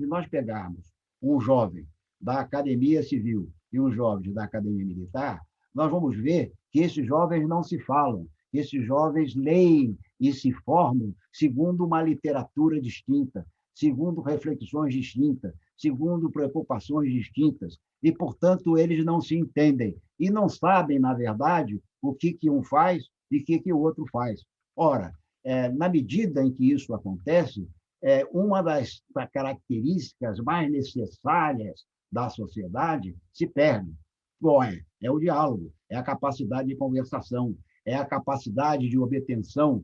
nós pegarmos um jovem da Academia Civil e um jovem da Academia Militar, nós vamos ver que esses jovens não se falam, esses jovens leem e se formam segundo uma literatura distinta, segundo reflexões distintas, segundo preocupações distintas, e, portanto, eles não se entendem e não sabem, na verdade, o que um faz e o que o outro faz. Ora, na medida em que isso acontece, uma das características mais necessárias da sociedade se perde. Qual é o diálogo, é a capacidade de conversação, é a capacidade de obtenção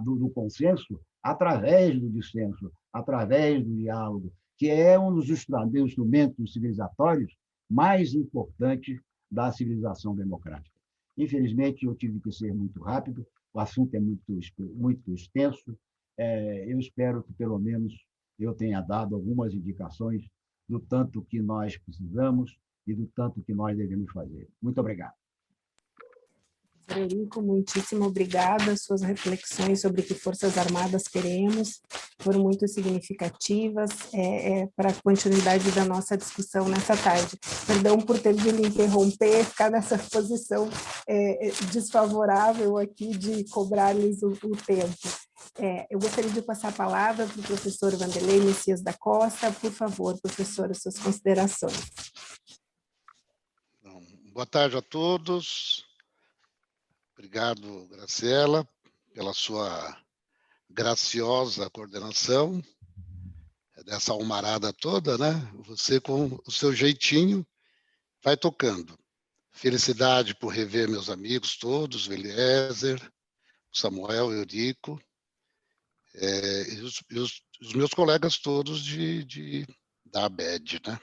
do consenso através do dissenso, através do diálogo, que é um dos instrumentos civilizatórios mais importantes da civilização democrática. Infelizmente, eu tive que ser muito rápido, o assunto é muito extenso. Eu espero que, pelo menos, eu tenha dado algumas indicações do tanto que nós precisamos e do tanto que nós devemos fazer. Muito obrigado. Eurico, muitíssimo obrigada. Suas reflexões sobre que Forças Armadas queremos foram muito significativas para a continuidade da nossa discussão nessa tarde. Perdão por ter de lhe interromper, ficar nessa posição desfavorável aqui de cobrar-lhes o tempo. Eu gostaria de passar a palavra para o professor Vanderlei Messias da Costa. Por favor, professor, as suas considerações. Boa tarde a todos. Obrigado, Graciela, pela sua graciosa coordenação dessa almarada toda, né? Você, com o seu jeitinho, vai tocando. Felicidade por rever meus amigos todos, o Eliezer, o Samuel, o Eurico, e os meus colegas todos da ABED, né?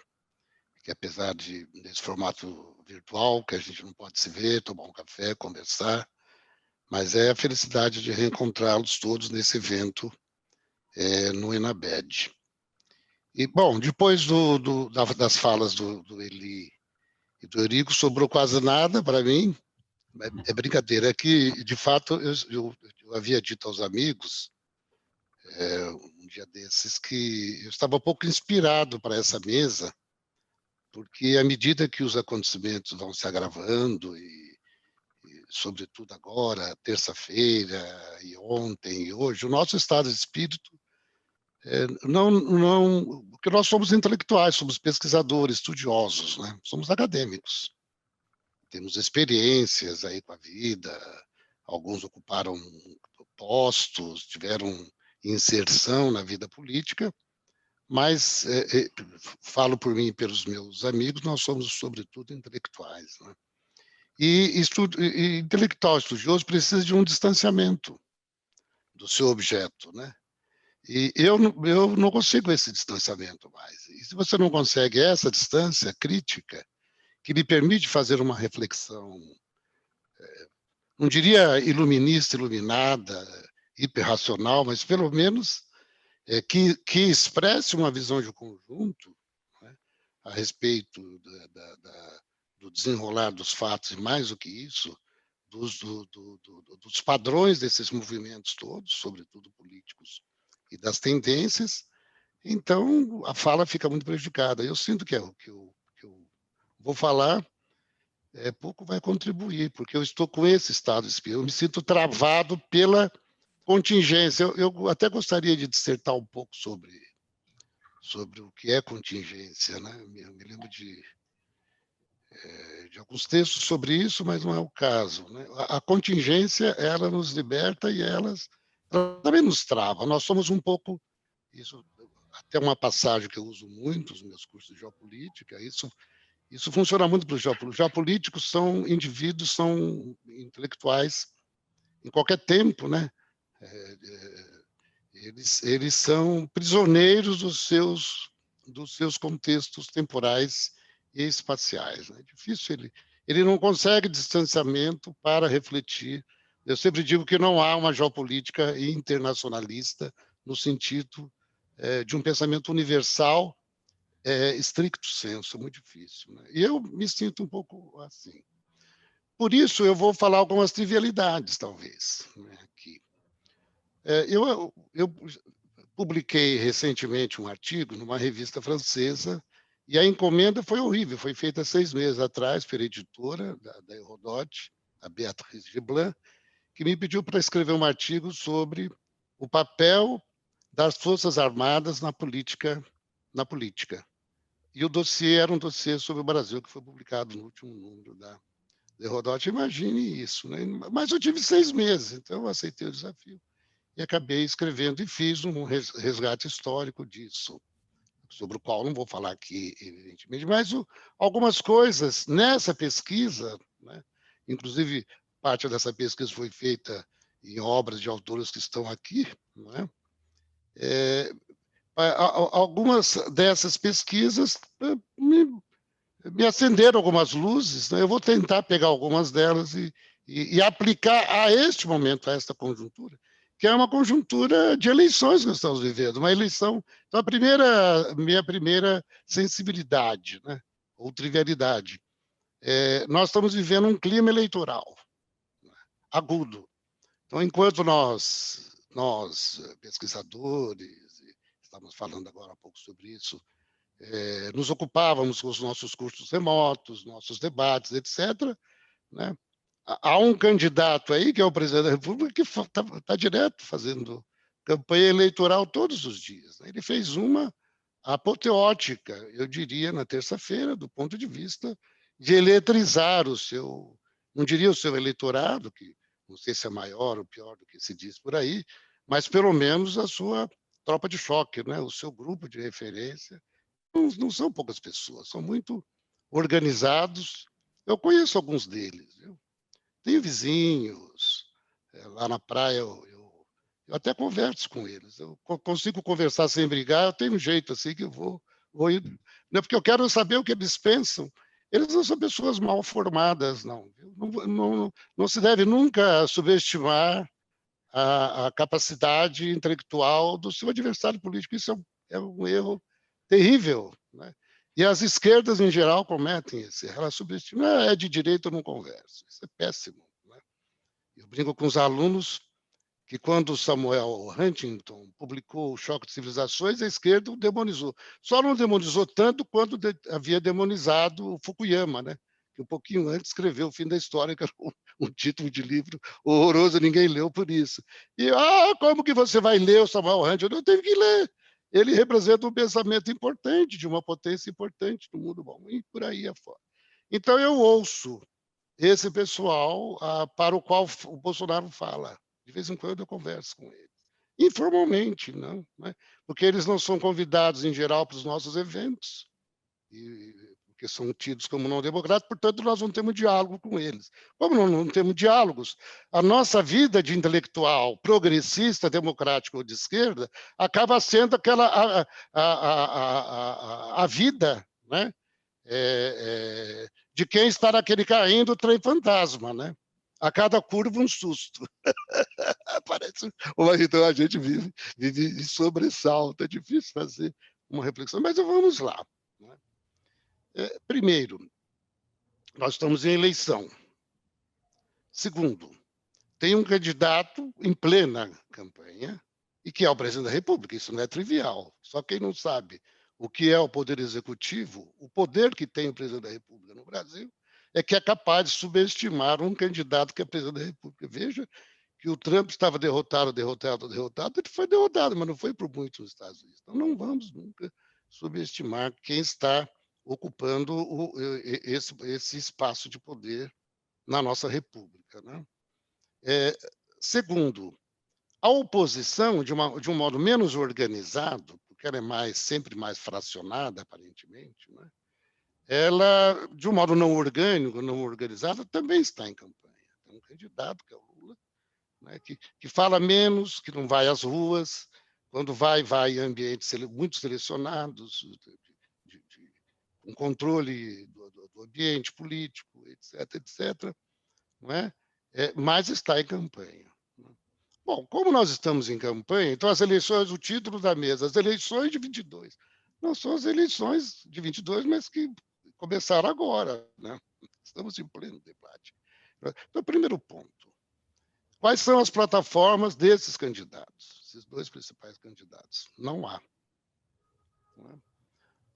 Que apesar desse formato virtual, que a gente não pode se ver, tomar um café, conversar, mas é a felicidade de reencontrá-los todos nesse evento no INABED. E, bom, depois das falas do Eli e do Eurico, sobrou quase nada para mim. É brincadeira, é que, de fato, eu havia dito aos amigos, um dia desses, que eu estava um pouco inspirado para essa mesa, porque à medida que os acontecimentos vão se agravando, e sobretudo agora, terça-feira, e ontem, e hoje, o nosso estado de espírito, porque nós somos intelectuais, somos pesquisadores, estudiosos, né? Somos acadêmicos, temos experiências aí com a vida, alguns ocuparam postos, tiveram inserção na vida política, mas falo por mim e pelos meus amigos, nós somos, sobretudo, intelectuais, né? E intelectual estudioso precisa de um distanciamento do seu objeto, né? E eu não consigo esse distanciamento mais. E se você não consegue essa distância crítica, que lhe permite fazer uma reflexão, não diria iluminista, iluminada, hiperracional, mas pelo menos que expresse uma visão de conjunto, né, a respeito do desenrolar dos fatos, e mais do que isso, dos padrões desses movimentos todos, sobretudo políticos, e das tendências, então a fala fica muito prejudicada. Eu sinto que o que eu vou falar pouco vai contribuir, porque eu estou com esse estado de espírito, eu me sinto travado pela contingência. Eu até gostaria de dissertar um pouco sobre o que é contingência, né? Eu me lembro de alguns textos sobre isso, mas não é o caso, né? A contingência, ela nos liberta e ela também nos trava. Nós somos um pouco, isso até uma passagem que eu uso muito nos meus cursos de geopolítica, isso funciona muito para os geopolíticos. Os geopolíticos são indivíduos, são intelectuais em qualquer tempo, né? Eles são prisioneiros dos seus contextos temporais e espaciais, né? É difícil, ele não consegue distanciamento para refletir. Eu sempre digo que não há uma geopolítica internacionalista no sentido de um pensamento universal, stricto sensu, é muito difícil, né? E eu me sinto um pouco assim. Por isso, eu vou falar algumas trivialidades, talvez, né, aqui. Eu publiquei recentemente um artigo numa revista francesa, e a encomenda foi horrível, foi feita 6 meses atrás pela editora da Herodote, a Beatrice Geblan, que me pediu para escrever um artigo sobre o papel das Forças Armadas na política. E o dossiê era um dossiê sobre o Brasil, que foi publicado no último número de Rodóte, imagine isso, né? Mas eu tive 6 meses, então eu aceitei o desafio e acabei escrevendo e fiz um resgate histórico disso, sobre o qual não vou falar aqui, evidentemente, mas algumas coisas nessa pesquisa, né? Inclusive, parte dessa pesquisa foi feita em obras de autores que estão aqui, né? Algumas dessas pesquisas me acenderam algumas luzes, né? Eu vou tentar pegar algumas delas e aplicar a este momento, a esta conjuntura, que é uma conjuntura de eleições que nós estamos vivendo, uma eleição. Então, minha primeira sensibilidade, né? Ou trivialidade, nós estamos vivendo um clima eleitoral, né? Agudo. Então, enquanto nós pesquisadores, estamos falando agora há pouco sobre isso, nos ocupávamos com os nossos cursos remotos, nossos debates, etc., né? Há um candidato aí, que é o presidente da República, que está direto fazendo campanha eleitoral todos os dias, né? Ele fez uma apoteótica, eu diria, na terça-feira, do ponto de vista de eletrizar o seu, não diria o seu eleitorado, que não sei se é maior ou pior do que se diz por aí, mas pelo menos a sua tropa de choque, né? O seu grupo de referência. Não são poucas pessoas, são muito organizados. Eu conheço alguns deles. Tenho vizinhos, lá na praia, eu até converso com eles. Eu consigo conversar sem brigar, eu tenho um jeito assim que eu vou ir. Não é porque eu quero saber o que eles pensam. Eles não são pessoas mal formadas, não. Não se deve nunca subestimar a capacidade intelectual do seu adversário político. Isso é um erro terrível, né? E as esquerdas, em geral, cometem esse erro. Elas subestimam. É de direita, eu não converso. Isso é péssimo, né? Eu brinco com os alunos que, quando Samuel Huntington publicou O Choque de Civilizações, a esquerda o demonizou. Só não demonizou tanto quanto havia demonizado o Fukuyama, né? Que um pouquinho antes escreveu O Fim da História, que era um título de livro horroroso, ninguém leu por isso. E, como que você vai ler o Samuel Huntington? Eu tenho que ler. Ele representa um pensamento importante, de uma potência importante no mundo bom, e por aí afora. Então, eu ouço esse pessoal para o qual o Bolsonaro fala. De vez em quando eu converso com eles. Informalmente, não, né? Porque eles não são convidados, em geral, para os nossos eventos, porque são tidos como não democráticos, portanto, nós não temos diálogo com eles. Como não temos diálogos, a nossa vida de intelectual progressista, democrático ou de esquerda, acaba sendo aquela a vida, né? De quem está naquele caindo trem fantasma, né? A cada curva um susto. Parece, então a gente vive em sobressalto, é difícil fazer uma reflexão, mas vamos lá, né? Primeiro, nós estamos em eleição. Segundo, tem um candidato em plena campanha, e que é o presidente da República. Isso não é trivial. Só quem não sabe o que é o poder executivo, o poder que tem o presidente da República no Brasil, é que é capaz de subestimar um candidato que é presidente da República. Veja que o Trump estava derrotado, ele foi derrotado, mas não foi por muito nos Estados Unidos. Então, não vamos nunca subestimar quem está ocupando esse espaço de poder na nossa República, né? Segundo, a oposição, de um modo menos organizado, porque ela é sempre mais fracionada, aparentemente, né? Ela, de um modo não orgânico, não organizado, também está em campanha. Tem um candidato, que é o Lula, né, que fala menos, que não vai às ruas, quando vai em ambientes muito selecionados, com controle do ambiente político, etc., não é? Mas está em campanha. Bom, como nós estamos em campanha, então as eleições, o título da mesa, as eleições de 22, não são as eleições de 22, mas que começaram agora, né? Estamos em pleno debate. Então, primeiro ponto, quais são as plataformas desses candidatos, esses dois principais candidatos? Não há.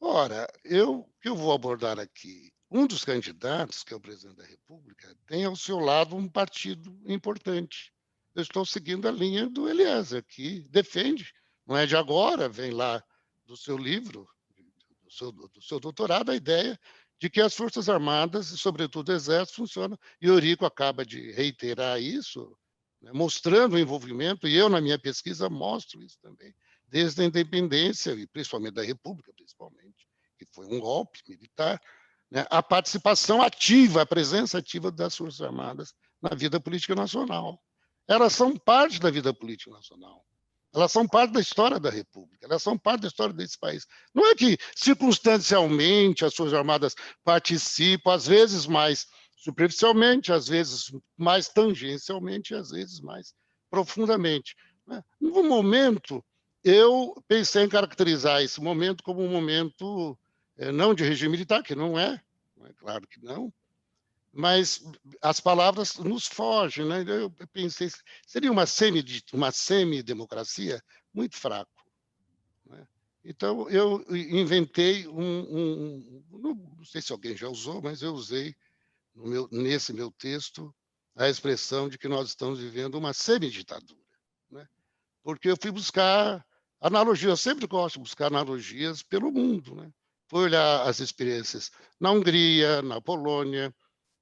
Ora, o que eu vou abordar aqui, um dos candidatos, que é o presidente da República, tem ao seu lado um partido importante. Eu estou seguindo a linha do Eliezer, que defende, não é de agora, vem lá do seu livro, do seu doutorado, a ideia de que as Forças Armadas, e sobretudo o Exército, funcionam, e o Eurico acaba de reiterar isso, né, mostrando o envolvimento, e eu, na minha pesquisa, mostro isso também, desde a independência, e principalmente da República, principalmente, que foi um golpe militar, né, a participação ativa, a presença ativa das Forças Armadas na vida política nacional. Elas são parte da vida política nacional. Elas são parte da história da República, elas são parte da história desse país. Não é que, circunstancialmente, as Forças Armadas participam, às vezes mais superficialmente, às vezes mais tangencialmente, às vezes mais profundamente. No momento, eu pensei em caracterizar esse momento como um momento não de regime militar, que não é claro que não, mas as palavras nos fogem, né? Eu pensei, seria uma semidemocracia muito fraco, né? Então, eu inventei não sei se alguém já usou, mas eu usei nesse meu texto a expressão de que nós estamos vivendo uma semiditadura, né? Porque eu fui buscar analogias, eu sempre gosto de buscar analogias pelo mundo, né? Fui olhar as experiências na Hungria, na Polônia,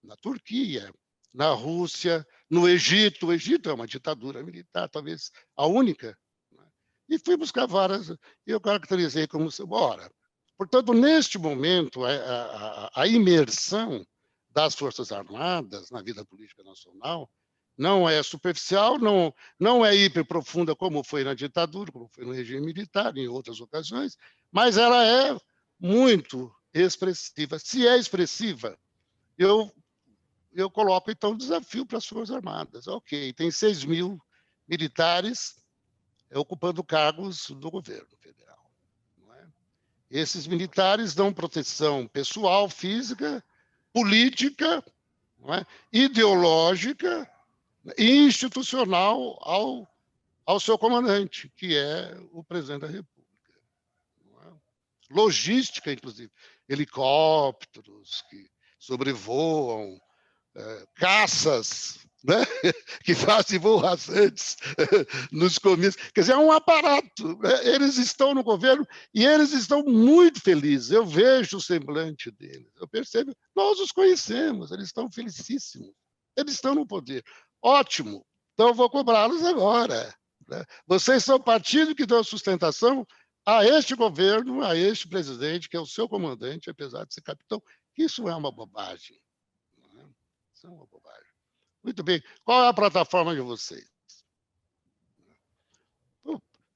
na Turquia, na Rússia, no Egito. O Egito é uma ditadura militar, talvez a única, né? E fui buscar várias, e eu caracterizei como... Ora, portanto, neste momento, a imersão das Forças Armadas na vida política nacional não é superficial, não é hiperprofunda como foi na ditadura, como foi no regime militar, em outras ocasiões, mas ela é muito expressiva. Se é expressiva, eu coloco, então, um desafio para as Forças Armadas. Ok, tem 6 mil militares ocupando cargos do governo federal, não é? Esses militares dão proteção pessoal, física, política, não é? Ideológica e institucional ao seu comandante, que é o presidente da República. Não é? Logística, inclusive, helicópteros que sobrevoam, caças, né? Que fazem voos rasantes nos comícios. Quer dizer, é um aparato, né? Eles estão no governo e eles estão muito felizes. Eu vejo o semblante deles, eu percebo. Nós os conhecemos, eles estão felicíssimos. Eles estão no poder. Ótimo, então eu vou cobrá-los agora, né? Vocês são o partido que deu sustentação a este governo, a este presidente, que é o seu comandante, apesar de ser capitão. Isso é uma bobagem. Isso é uma bobagem. Muito bem. Qual é a plataforma de vocês?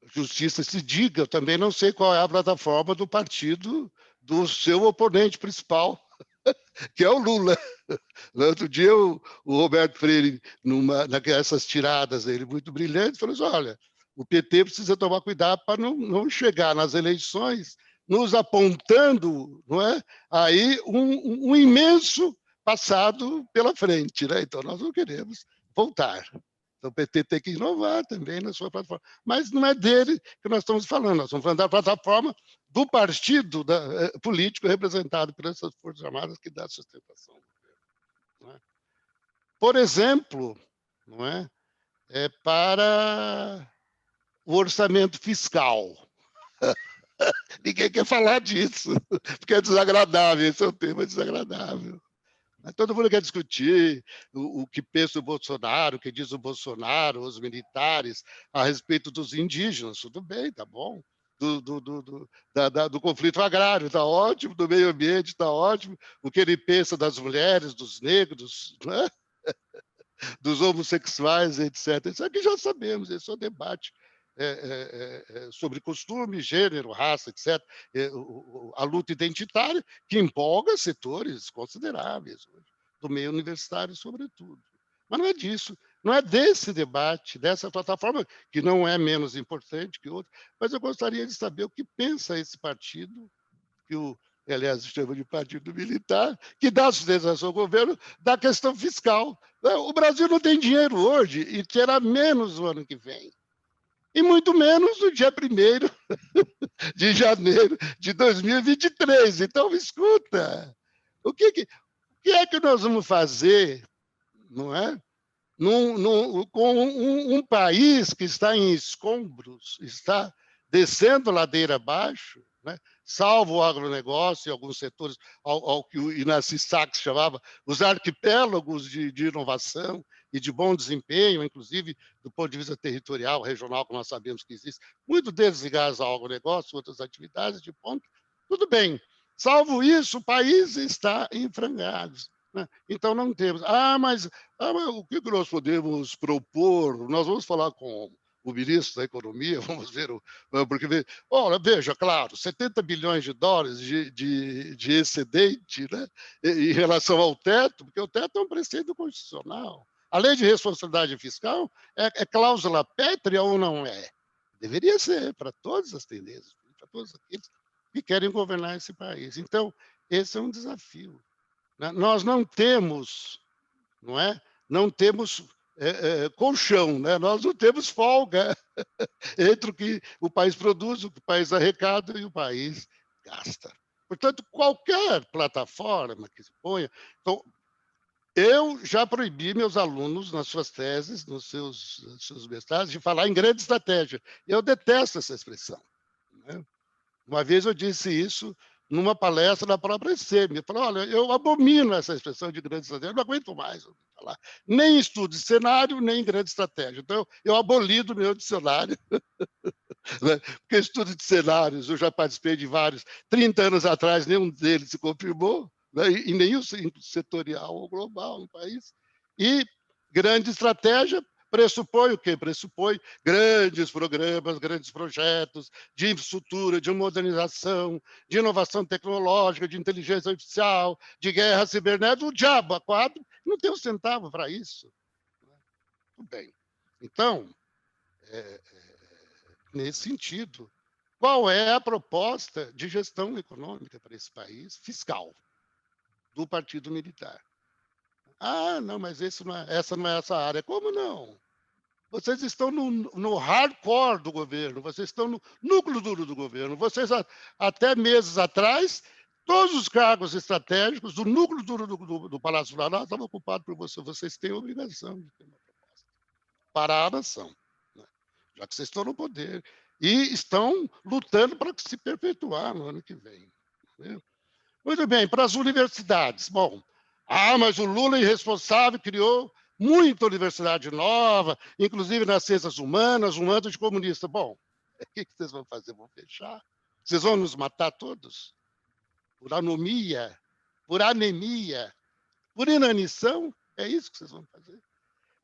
Justiça se diga, eu também não sei qual é a plataforma do partido do seu oponente principal, que é o Lula. No outro dia, o Roberto Freire, nessas tiradas dele muito brilhantes, falou assim: olha, o PT precisa tomar cuidado para não chegar nas eleições nos apontando, não é? Aí um imenso passado pela frente, né? Então, nós não queremos voltar. Então, o PT tem que inovar também na sua plataforma. Mas não é dele que nós estamos falando, nós estamos falando da plataforma do partido político representado por essas Forças Armadas que dá sustentação. Não é? Por exemplo, não é? Para o orçamento fiscal. Ninguém quer falar disso, porque é desagradável, esse é um tema desagradável. Todo mundo quer discutir o que pensa o Bolsonaro, o que diz o Bolsonaro, os militares, a respeito dos indígenas. Tudo bem, tá bom. Do conflito agrário, está ótimo, do meio ambiente, está ótimo. O que ele pensa das mulheres, dos negros, né? Dos homossexuais, etc. Isso aqui já sabemos, esse é o debate sobre costume, gênero, raça, etc. A luta identitária, que empolga setores consideráveis do meio universitário, sobretudo. Mas não é disso, não é desse debate, dessa plataforma, que não é menos importante que outra, mas eu gostaria de saber o que pensa esse partido, que aliás, chama de partido militar, que dá sustentação ao governo, da questão fiscal. O Brasil não tem dinheiro hoje e terá menos no ano que vem. E muito menos no dia 1º de janeiro de 2023. Então, escuta, o que é que nós vamos fazer, não é? Com um país que está em escombros, está descendo ladeira abaixo, né? salvo o agronegócio e alguns setores, ao que o Inácio Sachs chamava os arquipélagos de inovação e de bom desempenho, inclusive do ponto de vista territorial, regional, que nós sabemos que existe, muitos deles ligados ao agronegócio, outras atividades de ponta, tudo bem. Salvo isso, o país está em frangalhos, né? Então, não temos. Mas o que nós podemos propor? Nós vamos falar com o ministro da Economia, vamos ver, porque, olha, veja, claro, 70 bilhões de dólares de excedente, né, em relação ao teto, porque o teto é um preceito constitucional. A lei de responsabilidade fiscal é cláusula pétrea ou não é? Deveria ser para todas as tendências, para todos aqueles que querem governar esse país. Então, esse é um desafio, né? Nós não temos, não é? Não temos colchão, né? Nós não temos folga entre o que o país produz, o que o país arrecada e o país gasta. Portanto, qualquer plataforma que se ponha... Então, eu já proibi meus alunos, nas suas teses, nos seus mestrados, de falar em grande estratégia. Eu detesto essa expressão, né? Uma vez eu disse isso numa palestra da própria SEMI. Eu falei, olha, eu abomino essa expressão de grande estratégia, eu não aguento mais falar. Nem estudo de cenário, nem grande estratégia. Então, eu aboli do meu dicionário. Porque estudo de cenários, eu já participei de vários. 30 anos atrás, nenhum deles se confirmou, né? E nenhum setorial ou global no país. E grande estratégia pressupõe o quê? Pressupõe grandes programas, grandes projetos de infraestrutura, de modernização, de inovação tecnológica, de inteligência artificial, de guerra cibernética, o diabo a quatro, não tem um centavo para isso. Tudo bem. Então, nesse sentido, qual é a proposta de gestão econômica para esse país, fiscal, do Partido Militar? Não, mas essa não é essa área. Como não? Vocês estão no hardcore do governo, vocês estão no núcleo duro do governo. Vocês, até meses atrás, todos os cargos estratégicos do núcleo duro do Palácio Planalto estavam ocupados por vocês. Vocês têm a obrigação de ter uma proposta para a nação, né? Já que vocês estão no poder. E estão lutando para se perpetuar no ano que vem, né? Muito bem, para as universidades. Bom, mas o Lula, irresponsável, criou muita universidade nova, inclusive nas ciências humanas, um ano de comunista. Bom, o que vocês vão fazer? Vão fechar? Vocês vão nos matar todos? Por anomia, por anemia, por inanição? É isso que vocês vão fazer?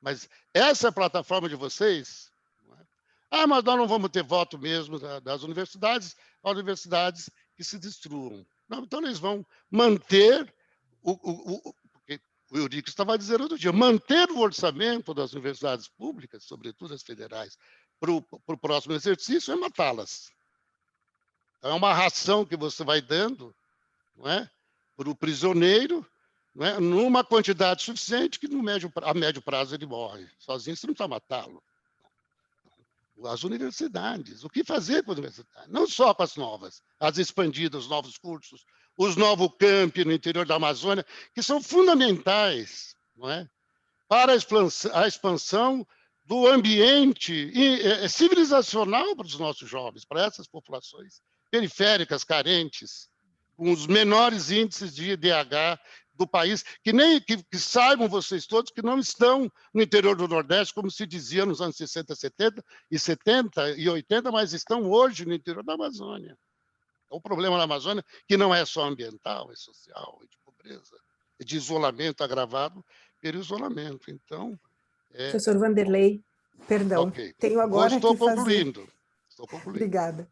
Mas essa é a plataforma de vocês? Mas nós não vamos ter voto mesmo das universidades que se destruam. Não, então eles vão manter porque o Eurico estava dizendo outro dia, manter o orçamento das universidades públicas, sobretudo as federais, para o próximo exercício é matá-las. É uma ração que você vai dando, não é, para o prisioneiro, não é, numa quantidade suficiente que a médio prazo ele morre. Sozinho você não precisa matá-lo. As universidades, o que fazer com a universidade? Não só com as novas, as expandidas, os novos cursos, os novos campi no interior da Amazônia, que são fundamentais, não é, para a expansão do ambiente civilizacional para os nossos jovens, para essas populações periféricas, carentes, com os menores índices de IDH do país, que saibam vocês todos que não estão no interior do Nordeste, como se dizia nos anos 60, 70 e 80, mas estão hoje no interior da Amazônia. O problema da Amazônia, que não é só ambiental, é social, é de pobreza, é de isolamento agravado pelo isolamento. Então... Professor Vanderlei, perdão, okay. Tenho agora estou que concluindo. fazer... Estou concluindo. Obrigada.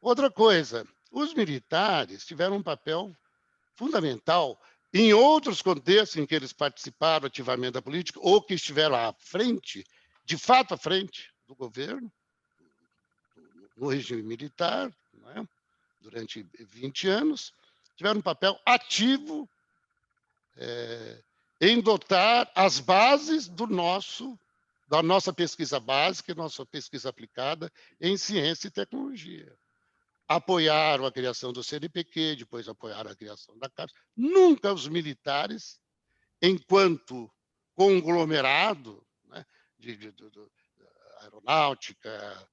Outra coisa, os militares tiveram um papel fundamental em outros contextos em que eles participaram ativamente da política ou que estiveram à frente, de fato à frente do governo, no regime militar, não é? Durante 20 anos, tiveram um papel ativo em dotar as bases da nossa pesquisa básica e nossa pesquisa aplicada em ciência e tecnologia. Apoiaram a criação do CNPq, depois apoiaram a criação da CAPES. Nunca os militares, enquanto conglomerado, né, de aeronáutica,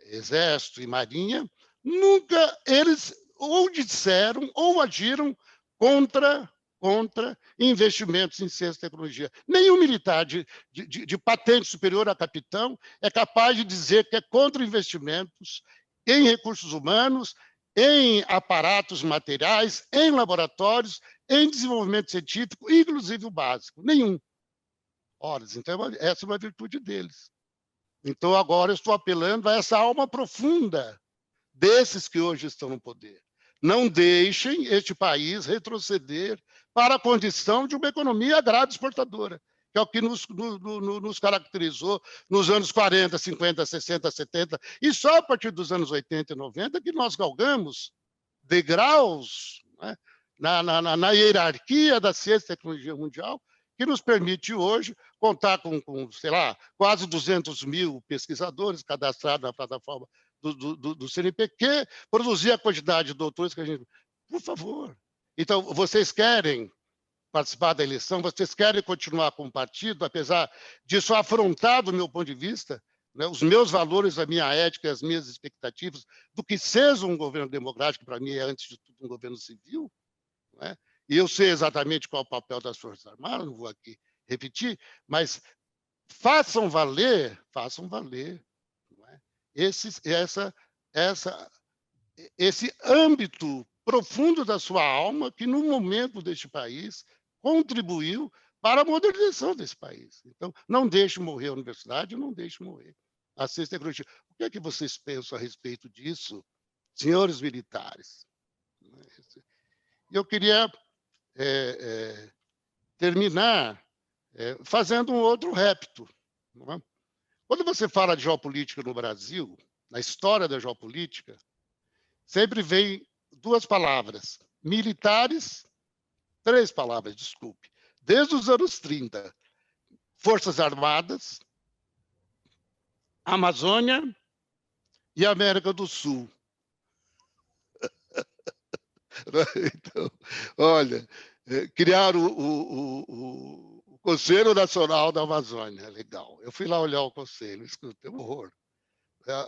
exército e marinha, nunca eles ou disseram ou agiram contra investimentos em ciência e tecnologia. Nenhum militar de patente superior a capitão é capaz de dizer que é contra investimentos em recursos humanos, em aparatos materiais, em laboratórios, em desenvolvimento científico, inclusive o básico. Nenhum. Ora, então essa é uma virtude deles. Então agora eu estou apelando a essa alma profunda desses que hoje estão no poder. Não deixem este país retroceder para a condição de uma economia agrária exportadora, que é o que nos caracterizou nos anos 40, 50, 60, 70, e só a partir dos anos 80 e 90 que nós galgamos degraus, né, na hierarquia da ciência e tecnologia mundial, que nos permite hoje contar com, sei lá, quase 200 mil pesquisadores cadastrados na plataforma do CNPq, produzir a quantidade de doutores que a gente... Por favor. Então, vocês querem participar da eleição, vocês querem continuar com o partido, apesar disso afrontar, do meu ponto de vista, né, os meus valores, a minha ética, as minhas expectativas do que seja um governo democrático, para mim é, antes de tudo, um governo civil, né? E eu sei exatamente qual é o papel das Forças Armadas, não vou aqui repetir, mas façam valer, não é? Esse âmbito profundo da sua alma que, no momento deste país, contribuiu para a modernização desse país. Então, não deixe morrer a universidade, não deixe morrer a ciência e tecnologia. O que é que vocês pensam a respeito disso, senhores militares? Eu queria terminar fazendo um outro repto. Não é? Quando você fala de geopolítica no Brasil, na história da geopolítica, sempre vem duas palavras, militares, três palavras, desculpe. Desde os anos 30, Forças Armadas, Amazônia e América do Sul. Então, olha, criaram o Conselho Nacional da Amazônia, legal. Eu fui lá olhar o conselho, escuta, é um horror.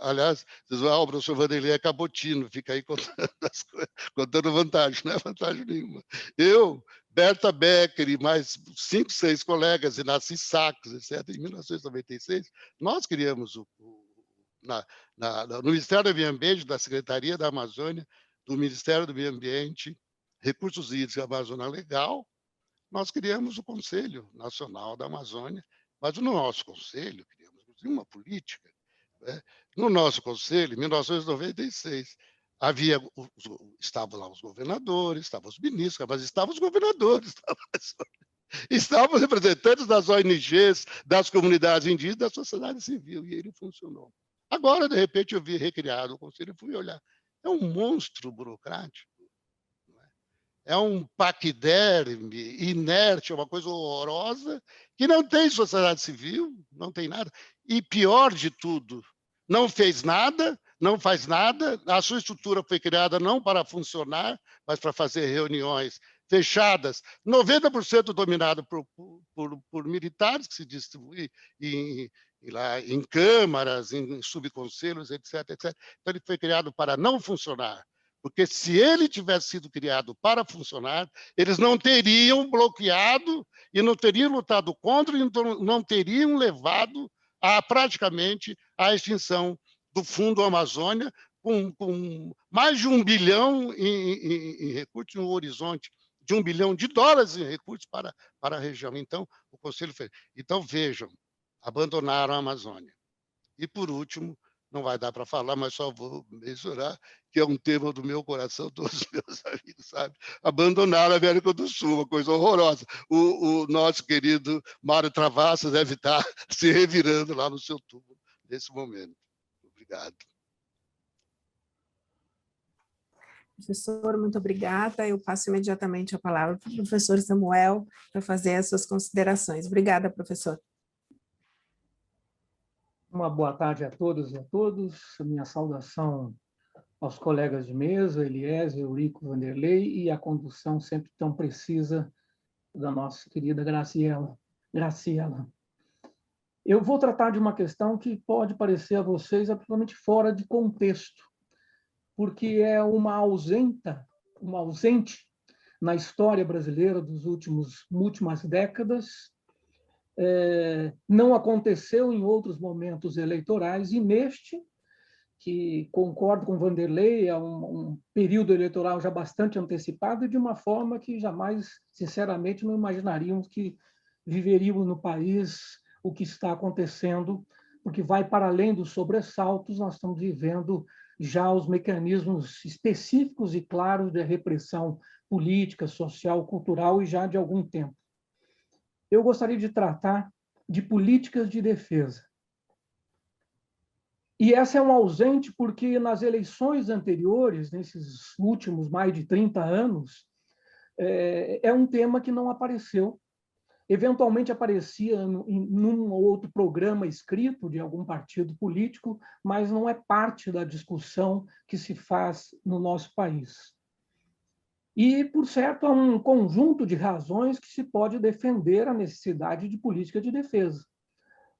Aliás, vocês vão, o professor Vanderlei é cabotino, fica aí contando vantagem, não é vantagem nenhuma. Eu, Berta Becker e mais 5, 6 colegas, Inácio Sacos, etc., em 1996, nós criamos no Ministério do Meio Ambiente, da Secretaria da Amazônia, do Ministério do Meio Ambiente, Recursos Hídricos e Amazônia Legal, nós criamos o Conselho Nacional da Amazônia, mas no nosso conselho criamos uma política. Né? No nosso conselho, em 1996, estavam lá os governadores, estavam os ministros, mas estavam os governadores, estavam os representantes das ONGs, das comunidades indígenas, da sociedade civil, e ele funcionou. Agora, de repente, eu vi recriado o conselho e fui olhar. É um monstro burocrático. É um paquiderme, inerte, é uma coisa horrorosa, que não tem sociedade civil, não tem nada. E pior de tudo, não fez nada, não faz nada, a sua estrutura foi criada não para funcionar, mas para fazer reuniões fechadas, 90% dominado por militares, que se distribuem em câmaras, em subconselhos, etc, etc. Então, ele foi criado para não funcionar. Porque se ele tivesse sido criado para funcionar, eles não teriam bloqueado e não teriam lutado contra, e não teriam levado praticamente à extinção do Fundo Amazônia, com mais de $1 bilhão em recursos, no horizonte de $1 bilhão em recursos para a região. Então, o Conselho fez. Então, vejam, abandonaram a Amazônia. E, por último, não vai dar para falar, mas só vou mencionar que é um tema do meu coração, todos os meus amigos, sabe? Abandonaram a América do Sul, uma coisa horrorosa. O nosso querido Mário Travassos deve estar se revirando lá no seu túmulo nesse momento. Obrigado. Professor, muito obrigada. Eu passo imediatamente a palavra para o professor Samuel para fazer as suas considerações. Obrigada, professor. Uma boa tarde a todas e a todos. Minha saudação aos colegas de mesa, Eliezer, Eurico, Vanderlei, e a condução sempre tão precisa da nossa querida Graciela. Eu vou tratar de uma questão que pode parecer a vocês absolutamente fora de contexto, porque é uma ausente na história brasileira das últimas décadas, não aconteceu em outros momentos eleitorais, e neste, que concordo com Vanderlei, é um período eleitoral já bastante antecipado, de uma forma que jamais, sinceramente, não imaginaríamos que viveríamos no país o que está acontecendo, porque vai para além dos sobressaltos, nós estamos vivendo já os mecanismos específicos e claros de repressão política, social, cultural, e já de algum tempo. Eu gostaria de tratar de políticas de defesa. E essa é uma ausente porque nas eleições anteriores, nesses últimos mais de 30 anos, é um tema que não apareceu. Eventualmente aparecia num ou outro programa escrito de algum partido político, mas não é parte da discussão que se faz no nosso país. E, por certo, há um conjunto de razões que se pode defender a necessidade de política de defesa.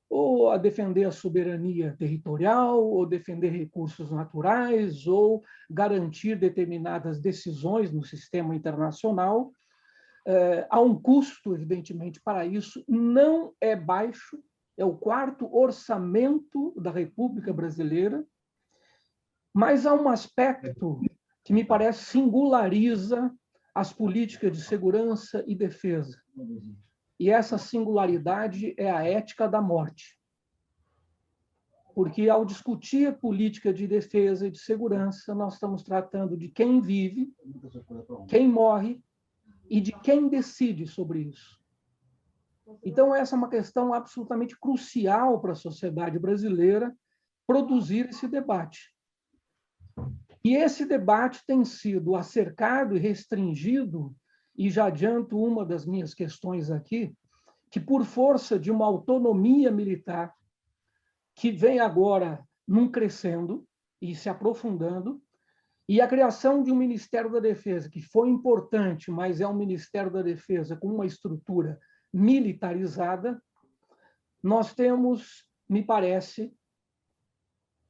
Ou a defender a soberania territorial, ou defender recursos naturais, ou garantir determinadas decisões no sistema internacional. Há um custo, evidentemente, para isso, não é baixo, é o 4º orçamento da República Brasileira, mas há um aspecto que me parece singulariza as políticas de segurança e defesa. E essa singularidade é a ética da morte. Porque, ao discutir política de defesa e de segurança, nós estamos tratando de quem vive, quem morre e de quem decide sobre isso. Então, essa é uma questão absolutamente crucial para a sociedade brasileira produzir esse debate. E esse debate tem sido acercado e restringido, e já adianto uma das minhas questões aqui, que por força de uma autonomia militar que vem agora num crescendo e se aprofundando, e a criação de um Ministério da Defesa, que foi importante, mas é um Ministério da Defesa com uma estrutura militarizada, nós temos, me parece,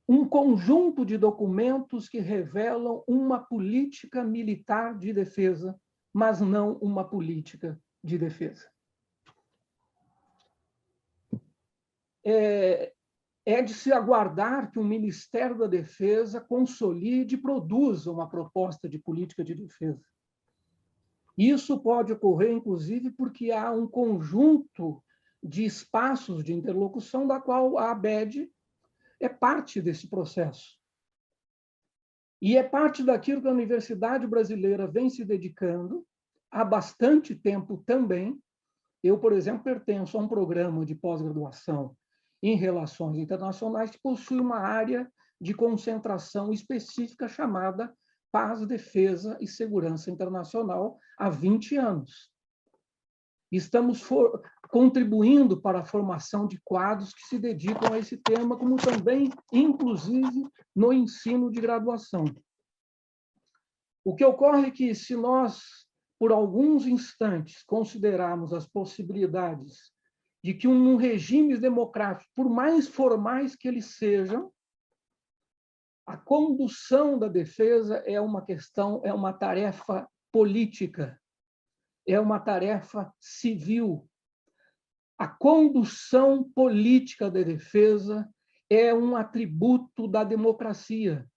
um conjunto de documentos que revelam uma política militar de defesa, mas não uma política de defesa. É de se aguardar que o Ministério da Defesa consolide e produza uma proposta de política de defesa. Isso pode ocorrer, inclusive, porque há um conjunto de espaços de interlocução da qual a ABED é parte desse processo. E é parte daquilo que a Universidade Brasileira vem se dedicando há bastante tempo também. Eu, por exemplo, pertenço a um programa de pós-graduação em Relações Internacionais que possui uma área de concentração específica chamada Paz, Defesa e Segurança Internacional há 20 anos. Estamos contribuindo para a formação de quadros que se dedicam a esse tema, como também, inclusive, no ensino de graduação. O que ocorre é que, se nós, por alguns instantes, considerarmos as possibilidades de que um regime democrático, por mais formais que eles sejam, a condução da defesa é uma questão, é uma tarefa política, é uma tarefa civil. A condução política da defesa é um atributo da democracia.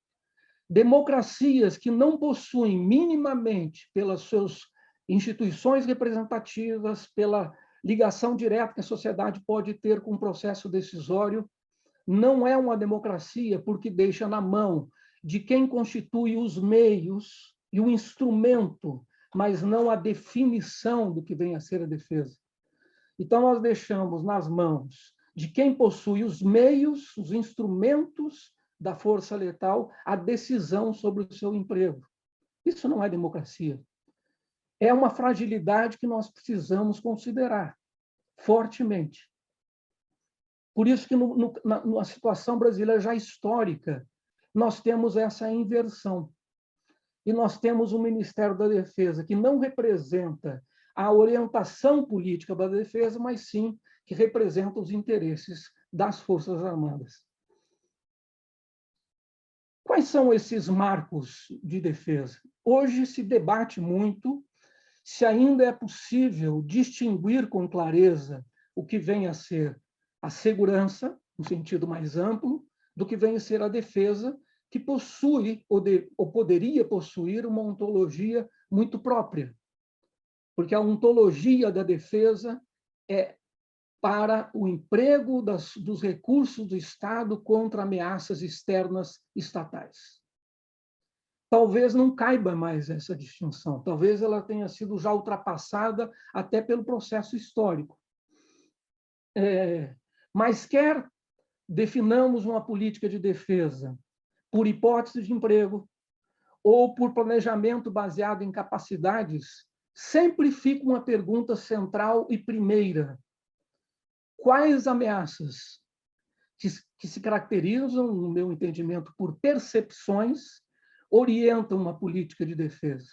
Democracias que não possuem minimamente, pelas suas instituições representativas, pela ligação direta que a sociedade pode ter com o processo decisório, não é uma democracia porque deixa na mão de quem constitui os meios e o instrumento, mas não a definição do que vem a ser a defesa. Então, nós deixamos nas mãos de quem possui os meios, os instrumentos da força letal, a decisão sobre o seu emprego. Isso não é democracia. É uma fragilidade que nós precisamos considerar fortemente. Por isso que, na situação brasileira já histórica, nós temos essa inversão. E nós temos um Ministério da Defesa que não representa a orientação política da defesa, mas sim que representa os interesses das Forças Armadas. Quais são esses marcos de defesa? Hoje se debate muito se ainda é possível distinguir com clareza o que vem a ser a segurança, no sentido mais amplo, do que vem a ser a defesa, que possui ou poderia possuir uma ontologia muito própria. Porque a ontologia da defesa é para o emprego dos recursos do Estado contra ameaças externas estatais. Talvez não caiba mais essa distinção, talvez ela tenha sido já ultrapassada até pelo processo histórico. Mas quer definamos uma política de defesa por hipótese de emprego ou por planejamento baseado em capacidades, sempre fica uma pergunta central e primeira: quais ameaças que se caracterizam, no meu entendimento, por percepções, orientam uma política de defesa?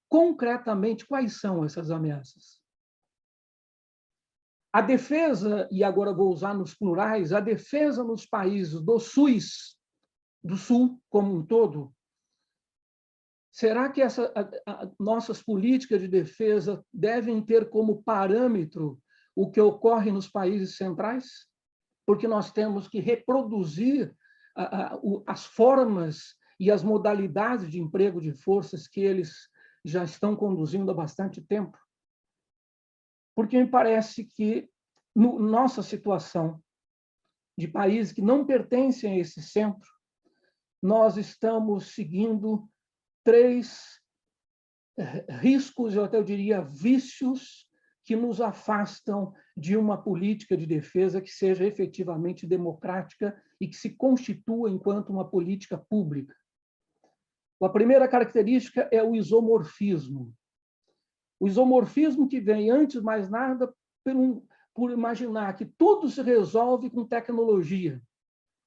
Concretamente, quais são essas ameaças? A defesa, e agora vou usar nos plurais, a defesa nos países do Sul como um todo, será que nossas políticas de defesa devem ter como parâmetro o que ocorre nos países centrais? Porque nós temos que reproduzir as formas e as modalidades de emprego de forças que eles já estão conduzindo há bastante tempo. Porque me parece que, nossa situação de países que não pertencem a esse centro, nós estamos seguindo 3 riscos, eu até diria vícios, que nos afastam de uma política de defesa que seja efetivamente democrática e que se constitua enquanto uma política pública. A primeira característica é o isomorfismo. O isomorfismo que vem, antes de mais nada, por imaginar que tudo se resolve com tecnologia.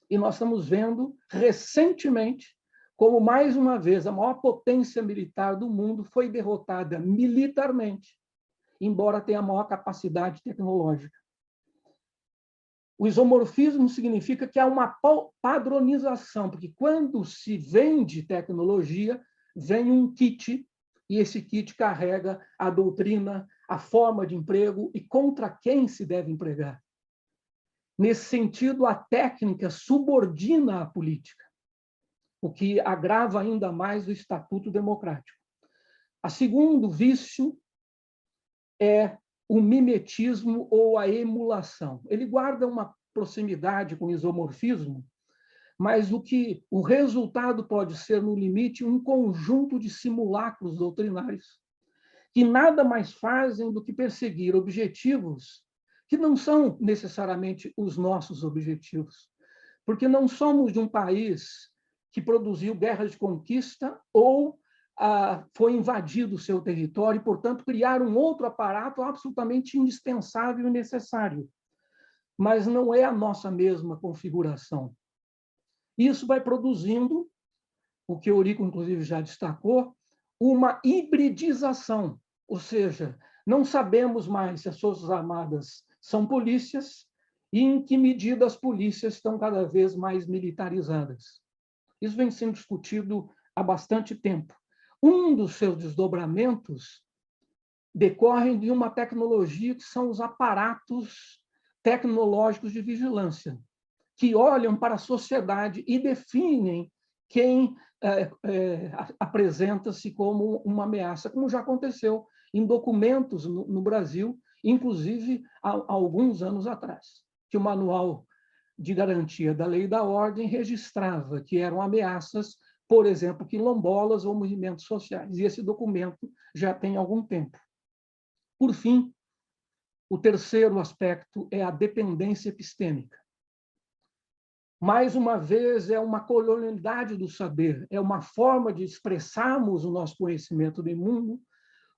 E nós estamos vendo, recentemente, como, mais uma vez, a maior potência militar do mundo foi derrotada militarmente, embora tenha a maior capacidade tecnológica. O isomorfismo significa que há uma padronização, porque quando se vende tecnologia, vem um kit, e esse kit carrega a doutrina, a forma de emprego e contra quem se deve empregar. Nesse sentido, a técnica subordina a política, o que agrava ainda mais o estatuto democrático. O segundo vício é o mimetismo ou a emulação. Ele guarda uma proximidade com o isomorfismo, mas o resultado pode ser, no limite, um conjunto de simulacros doutrinários que nada mais fazem do que perseguir objetivos que não são necessariamente os nossos objetivos, porque não somos de um país que produziu guerra de conquista ou foi invadido o seu território e, portanto, criar um outro aparato absolutamente indispensável e necessário. Mas não é a nossa mesma configuração. Isso vai produzindo, o que Eurico, inclusive, já destacou, uma hibridização, ou seja, não sabemos mais se as Forças Armadas são polícias e em que medida as polícias estão cada vez mais militarizadas. Isso vem sendo discutido há bastante tempo. Um dos seus desdobramentos decorre de uma tecnologia que são os aparatos tecnológicos de vigilância, que olham para a sociedade e definem quem apresenta-se como uma ameaça, como já aconteceu em documentos no Brasil, inclusive há alguns anos atrás, que o Manual de Garantia da Lei e da Ordem registrava que eram ameaças, por exemplo, quilombolas ou movimentos sociais. E esse documento já tem algum tempo. Por fim, o terceiro aspecto é a dependência epistêmica. Mais uma vez, é uma colonialidade do saber, é uma forma de expressarmos o nosso conhecimento do mundo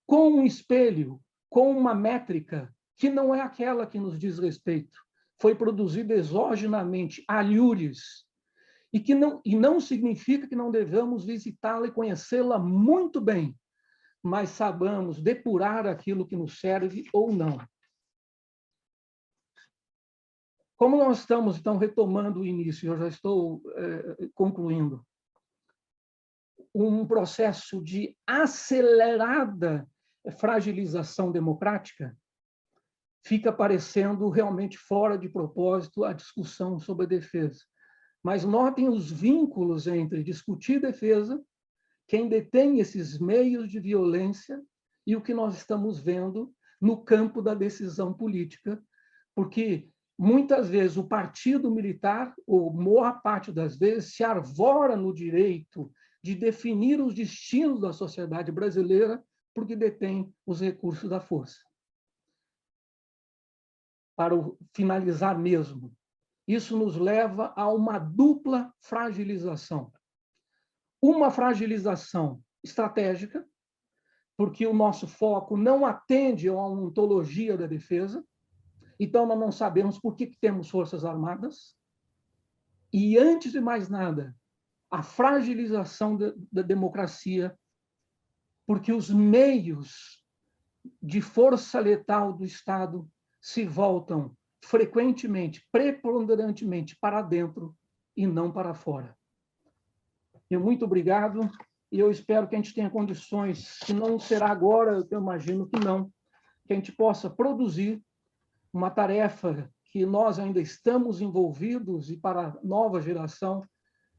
com um espelho, com uma métrica que não é aquela que nos diz respeito. Foi produzida exogenamente, alhures, e não significa que não devamos visitá-la e conhecê-la muito bem, mas sabamos depurar aquilo que nos serve ou não. Como nós estamos, então, retomando o início, eu já estou concluindo. um processo de acelerada fragilização democrática, fica parecendo realmente fora de propósito a discussão sobre a defesa. Mas notem os vínculos entre discutir defesa, quem detém esses meios de violência e o que nós estamos vendo no campo da decisão política, porque muitas vezes o partido militar, ou maior parte das vezes, se arvora no direito de definir os destinos da sociedade brasileira porque detém os recursos da força. Para finalizar mesmo, isso nos leva a uma dupla fragilização. Uma fragilização estratégica, porque o nosso foco não atende a uma ontologia da defesa, então nós não sabemos por que temos forças armadas, e, antes de mais nada, a fragilização da democracia, porque os meios de força letal do Estado se voltam frequentemente, preponderantemente para dentro e não para fora. Muito obrigado, e eu espero que a gente tenha condições, se não será agora, eu imagino que não, que a gente possa produzir uma tarefa que nós ainda estamos envolvidos, e para a nova geração,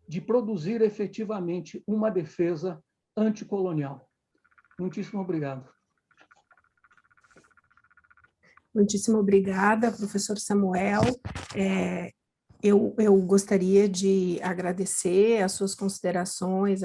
de produzir efetivamente uma defesa anticolonial. Muitíssimo obrigado. Muitíssimo obrigada, professor Samuel. Eu gostaria de agradecer as suas considerações,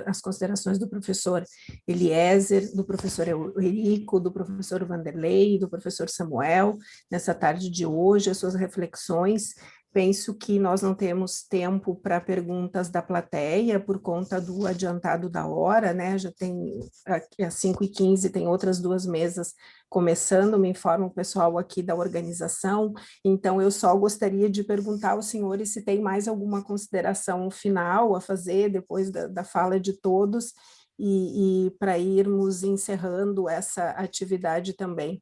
as considerações do professor Eliezer, do professor Eurico, do professor Vanderlei, do professor Samuel, nessa tarde de hoje, as suas reflexões. Penso que nós não temos tempo para perguntas da plateia por conta do adiantado da hora, né? Já tem, aqui às 5h15, tem outras 2 mesas começando, me informa o pessoal aqui da organização. Então, eu só gostaria de perguntar aos senhores se tem mais alguma consideração final a fazer depois da fala de todos, e para irmos encerrando essa atividade também.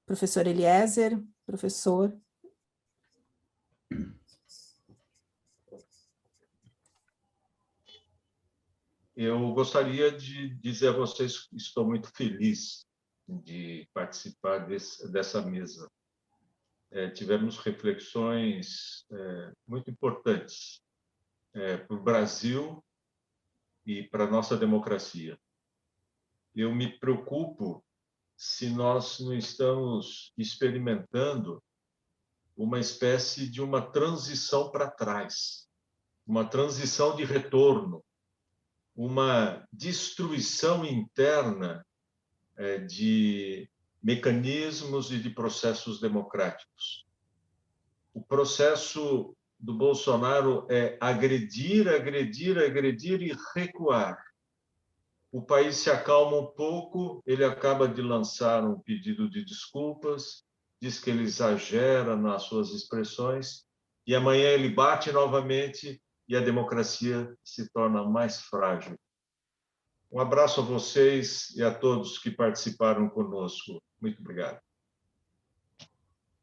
Professor Eliezer, professor... Eu gostaria de dizer a vocês que estou muito feliz de participar dessa mesa. Tivemos reflexões muito importantes para o Brasil e para a nossa democracia. Eu me preocupo se nós não estamos experimentando uma espécie de uma transição para trás, uma transição de retorno, uma destruição interna de mecanismos e de processos democráticos. O processo do Bolsonaro é agredir, agredir, agredir e recuar. O país se acalma um pouco, ele acaba de lançar um pedido de desculpas, diz que ele exagera nas suas expressões, e amanhã ele bate novamente e a democracia se torna mais frágil. Um abraço a vocês e a todos que participaram conosco. Muito obrigado.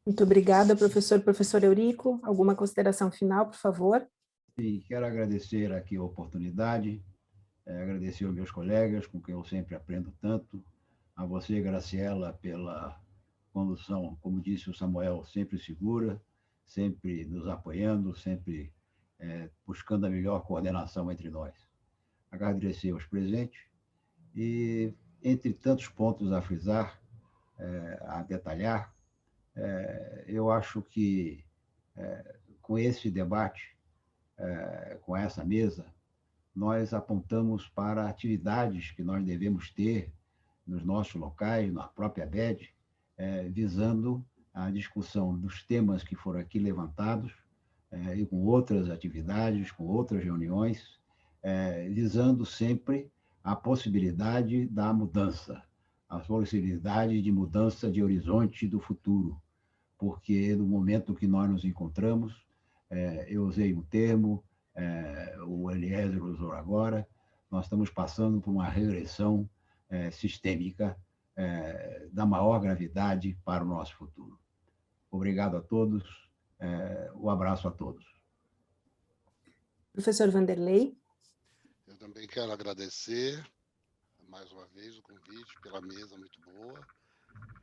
Muito obrigada, professor. Professor Eurico, alguma consideração final, por favor? Sim, quero agradecer aqui a oportunidade, agradecer aos meus colegas, com quem eu sempre aprendo tanto, a você, Graciela, pela condução, como disse o Samuel, sempre segura, sempre nos apoiando, sempre buscando a melhor coordenação entre nós. Agradecer aos presentes e, entre tantos pontos a frisar, a detalhar, eu acho que com esse debate, com essa mesa, nós apontamos para atividades que nós devemos ter nos nossos locais, na própria BED, visando a discussão dos temas que foram aqui levantados, e com outras atividades, com outras reuniões, visando sempre a possibilidade da mudança, a possibilidade de mudança de horizonte do futuro, porque no momento que nós nos encontramos, eu usei um termo, o Eliezer usou agora, nós estamos passando por uma regressão sistêmica da maior gravidade para o nosso futuro. Obrigado a todos, um abraço a todos. Professor Vanderlei. Eu também também quero agradecer mais uma vez o convite pela mesa muito boa,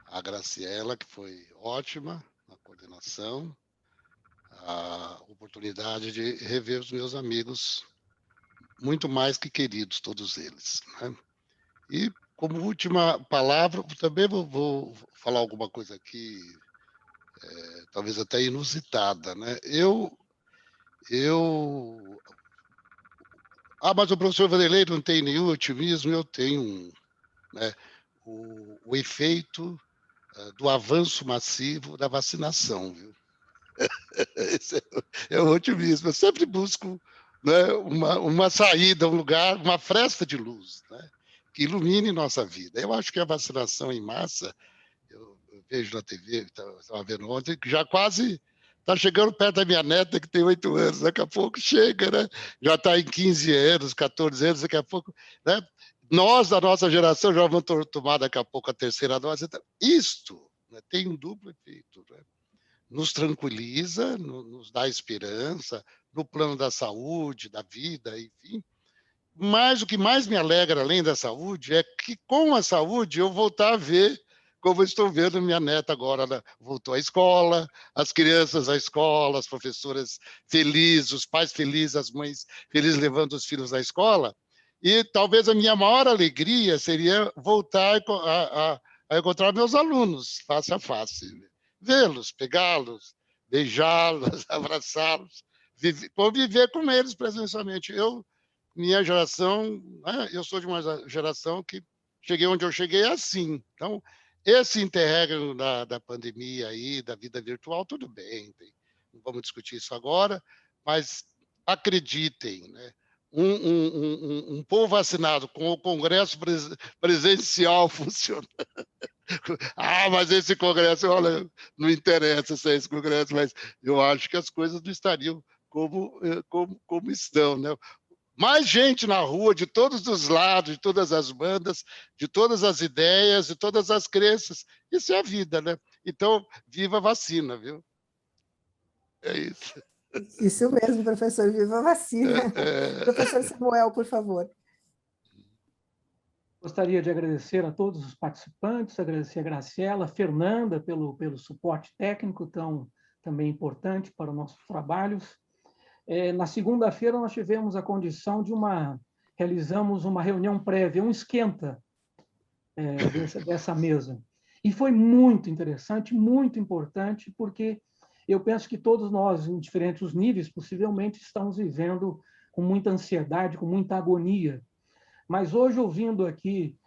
a Graciela, que foi ótima na coordenação, a oportunidade de rever os meus amigos, muito mais que queridos, todos eles, né? E, como última palavra, também vou falar alguma coisa aqui, talvez até inusitada, né? Mas o professor Vanderlei não tem nenhum otimismo, eu tenho um, né? O efeito do avanço massivo da vacinação, viu? Esse é o otimismo. Eu sempre busco, né, uma saída, um lugar, uma fresta de luz, né, que ilumine nossa vida. Eu acho que a vacinação em massa, eu vejo na TV, estava vendo ontem, que já quase está chegando perto da minha neta, que tem 8 anos, daqui a pouco chega, né? Já está em 15 anos, 14 anos, daqui a pouco, né? Nós, da nossa geração, já vamos tomar daqui a pouco a terceira dose. Isto, né, tem um duplo efeito, né? Nos tranquiliza, nos dá esperança, no plano da saúde, da vida, enfim. Mas o que mais me alegra, além da saúde, é que com a saúde eu voltar a ver, como eu estou vendo minha neta agora, ela voltou à escola, as crianças à escola, as professoras felizes, os pais felizes, as mães felizes levando os filhos à escola. E talvez a minha maior alegria seria voltar a encontrar meus alunos face a face, vê-los, pegá-los, beijá-los, abraçá-los, conviver com eles presencialmente. Minha geração, né, eu sou de uma geração que cheguei onde eu cheguei assim. Então, esse interregno da pandemia aí, da vida virtual, tudo bem, não vamos discutir isso agora, mas acreditem, né? Um povo vacinado com o Congresso presencial funcionando. Mas esse Congresso, olha, não interessa se é esse Congresso, mas eu acho que as coisas não estariam como estão, né? Mais gente na rua, de todos os lados, de todas as bandas, de todas as ideias, de todas as crenças. Isso é a vida, né? Então, viva a vacina, viu? É isso. Isso mesmo, professor, viva a vacina. Professor Samuel, por favor. Gostaria de agradecer a todos os participantes, agradecer a Graciela, a Fernanda pelo suporte técnico tão também importante para os nossos trabalhos. Na segunda-feira nós tivemos a condição de realizamos uma reunião prévia, um esquenta dessa mesa. E foi muito interessante, muito importante, porque eu penso que todos nós, em diferentes níveis, possivelmente estamos vivendo com muita ansiedade, com muita agonia. Mas hoje, ouvindo aqui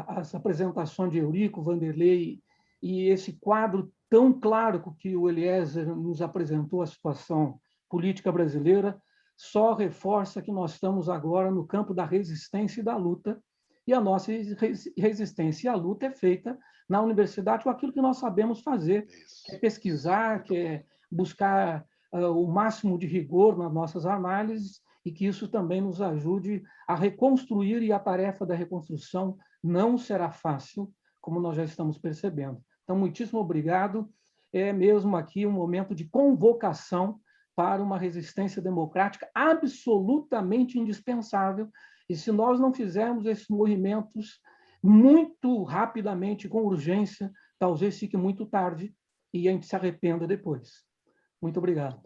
as apresentações de Eurico, Vanderlei, e esse quadro tão claro que o Eliezer nos apresentou, a situação política brasileira, só reforça que nós estamos agora no campo da resistência e da luta, e a nossa resistência e a luta é feita na universidade com aquilo que nós sabemos fazer, que é pesquisar, que é buscar o máximo de rigor nas nossas análises, e que isso também nos ajude a reconstruir, e a tarefa da reconstrução não será fácil, como nós já estamos percebendo. Então, muitíssimo obrigado. É mesmo aqui um momento de convocação para uma resistência democrática absolutamente indispensável, e se nós não fizermos esses movimentos muito rapidamente, com urgência, talvez fique muito tarde e a gente se arrependa depois. Muito obrigado.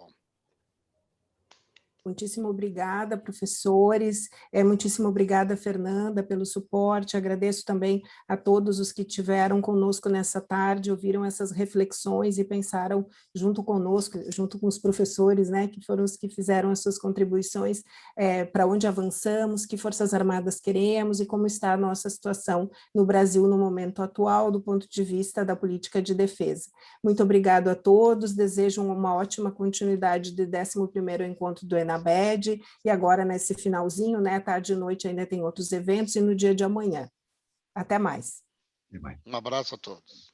Muitíssimo obrigada, professores. Muitíssimo obrigada, Fernanda, pelo suporte. Agradeço também a todos os que estiveram conosco nessa tarde, ouviram essas reflexões e pensaram junto conosco, junto com os professores, né, que foram os que fizeram as suas contribuições para onde avançamos, que Forças Armadas queremos e como está a nossa situação no Brasil no momento atual, do ponto de vista da política de defesa. Muito obrigado a todos, desejo uma ótima continuidade do 11º encontro do ENABED, e agora nesse finalzinho, né, tarde e noite ainda tem outros eventos, e no dia de amanhã. Até mais. Um abraço a todos.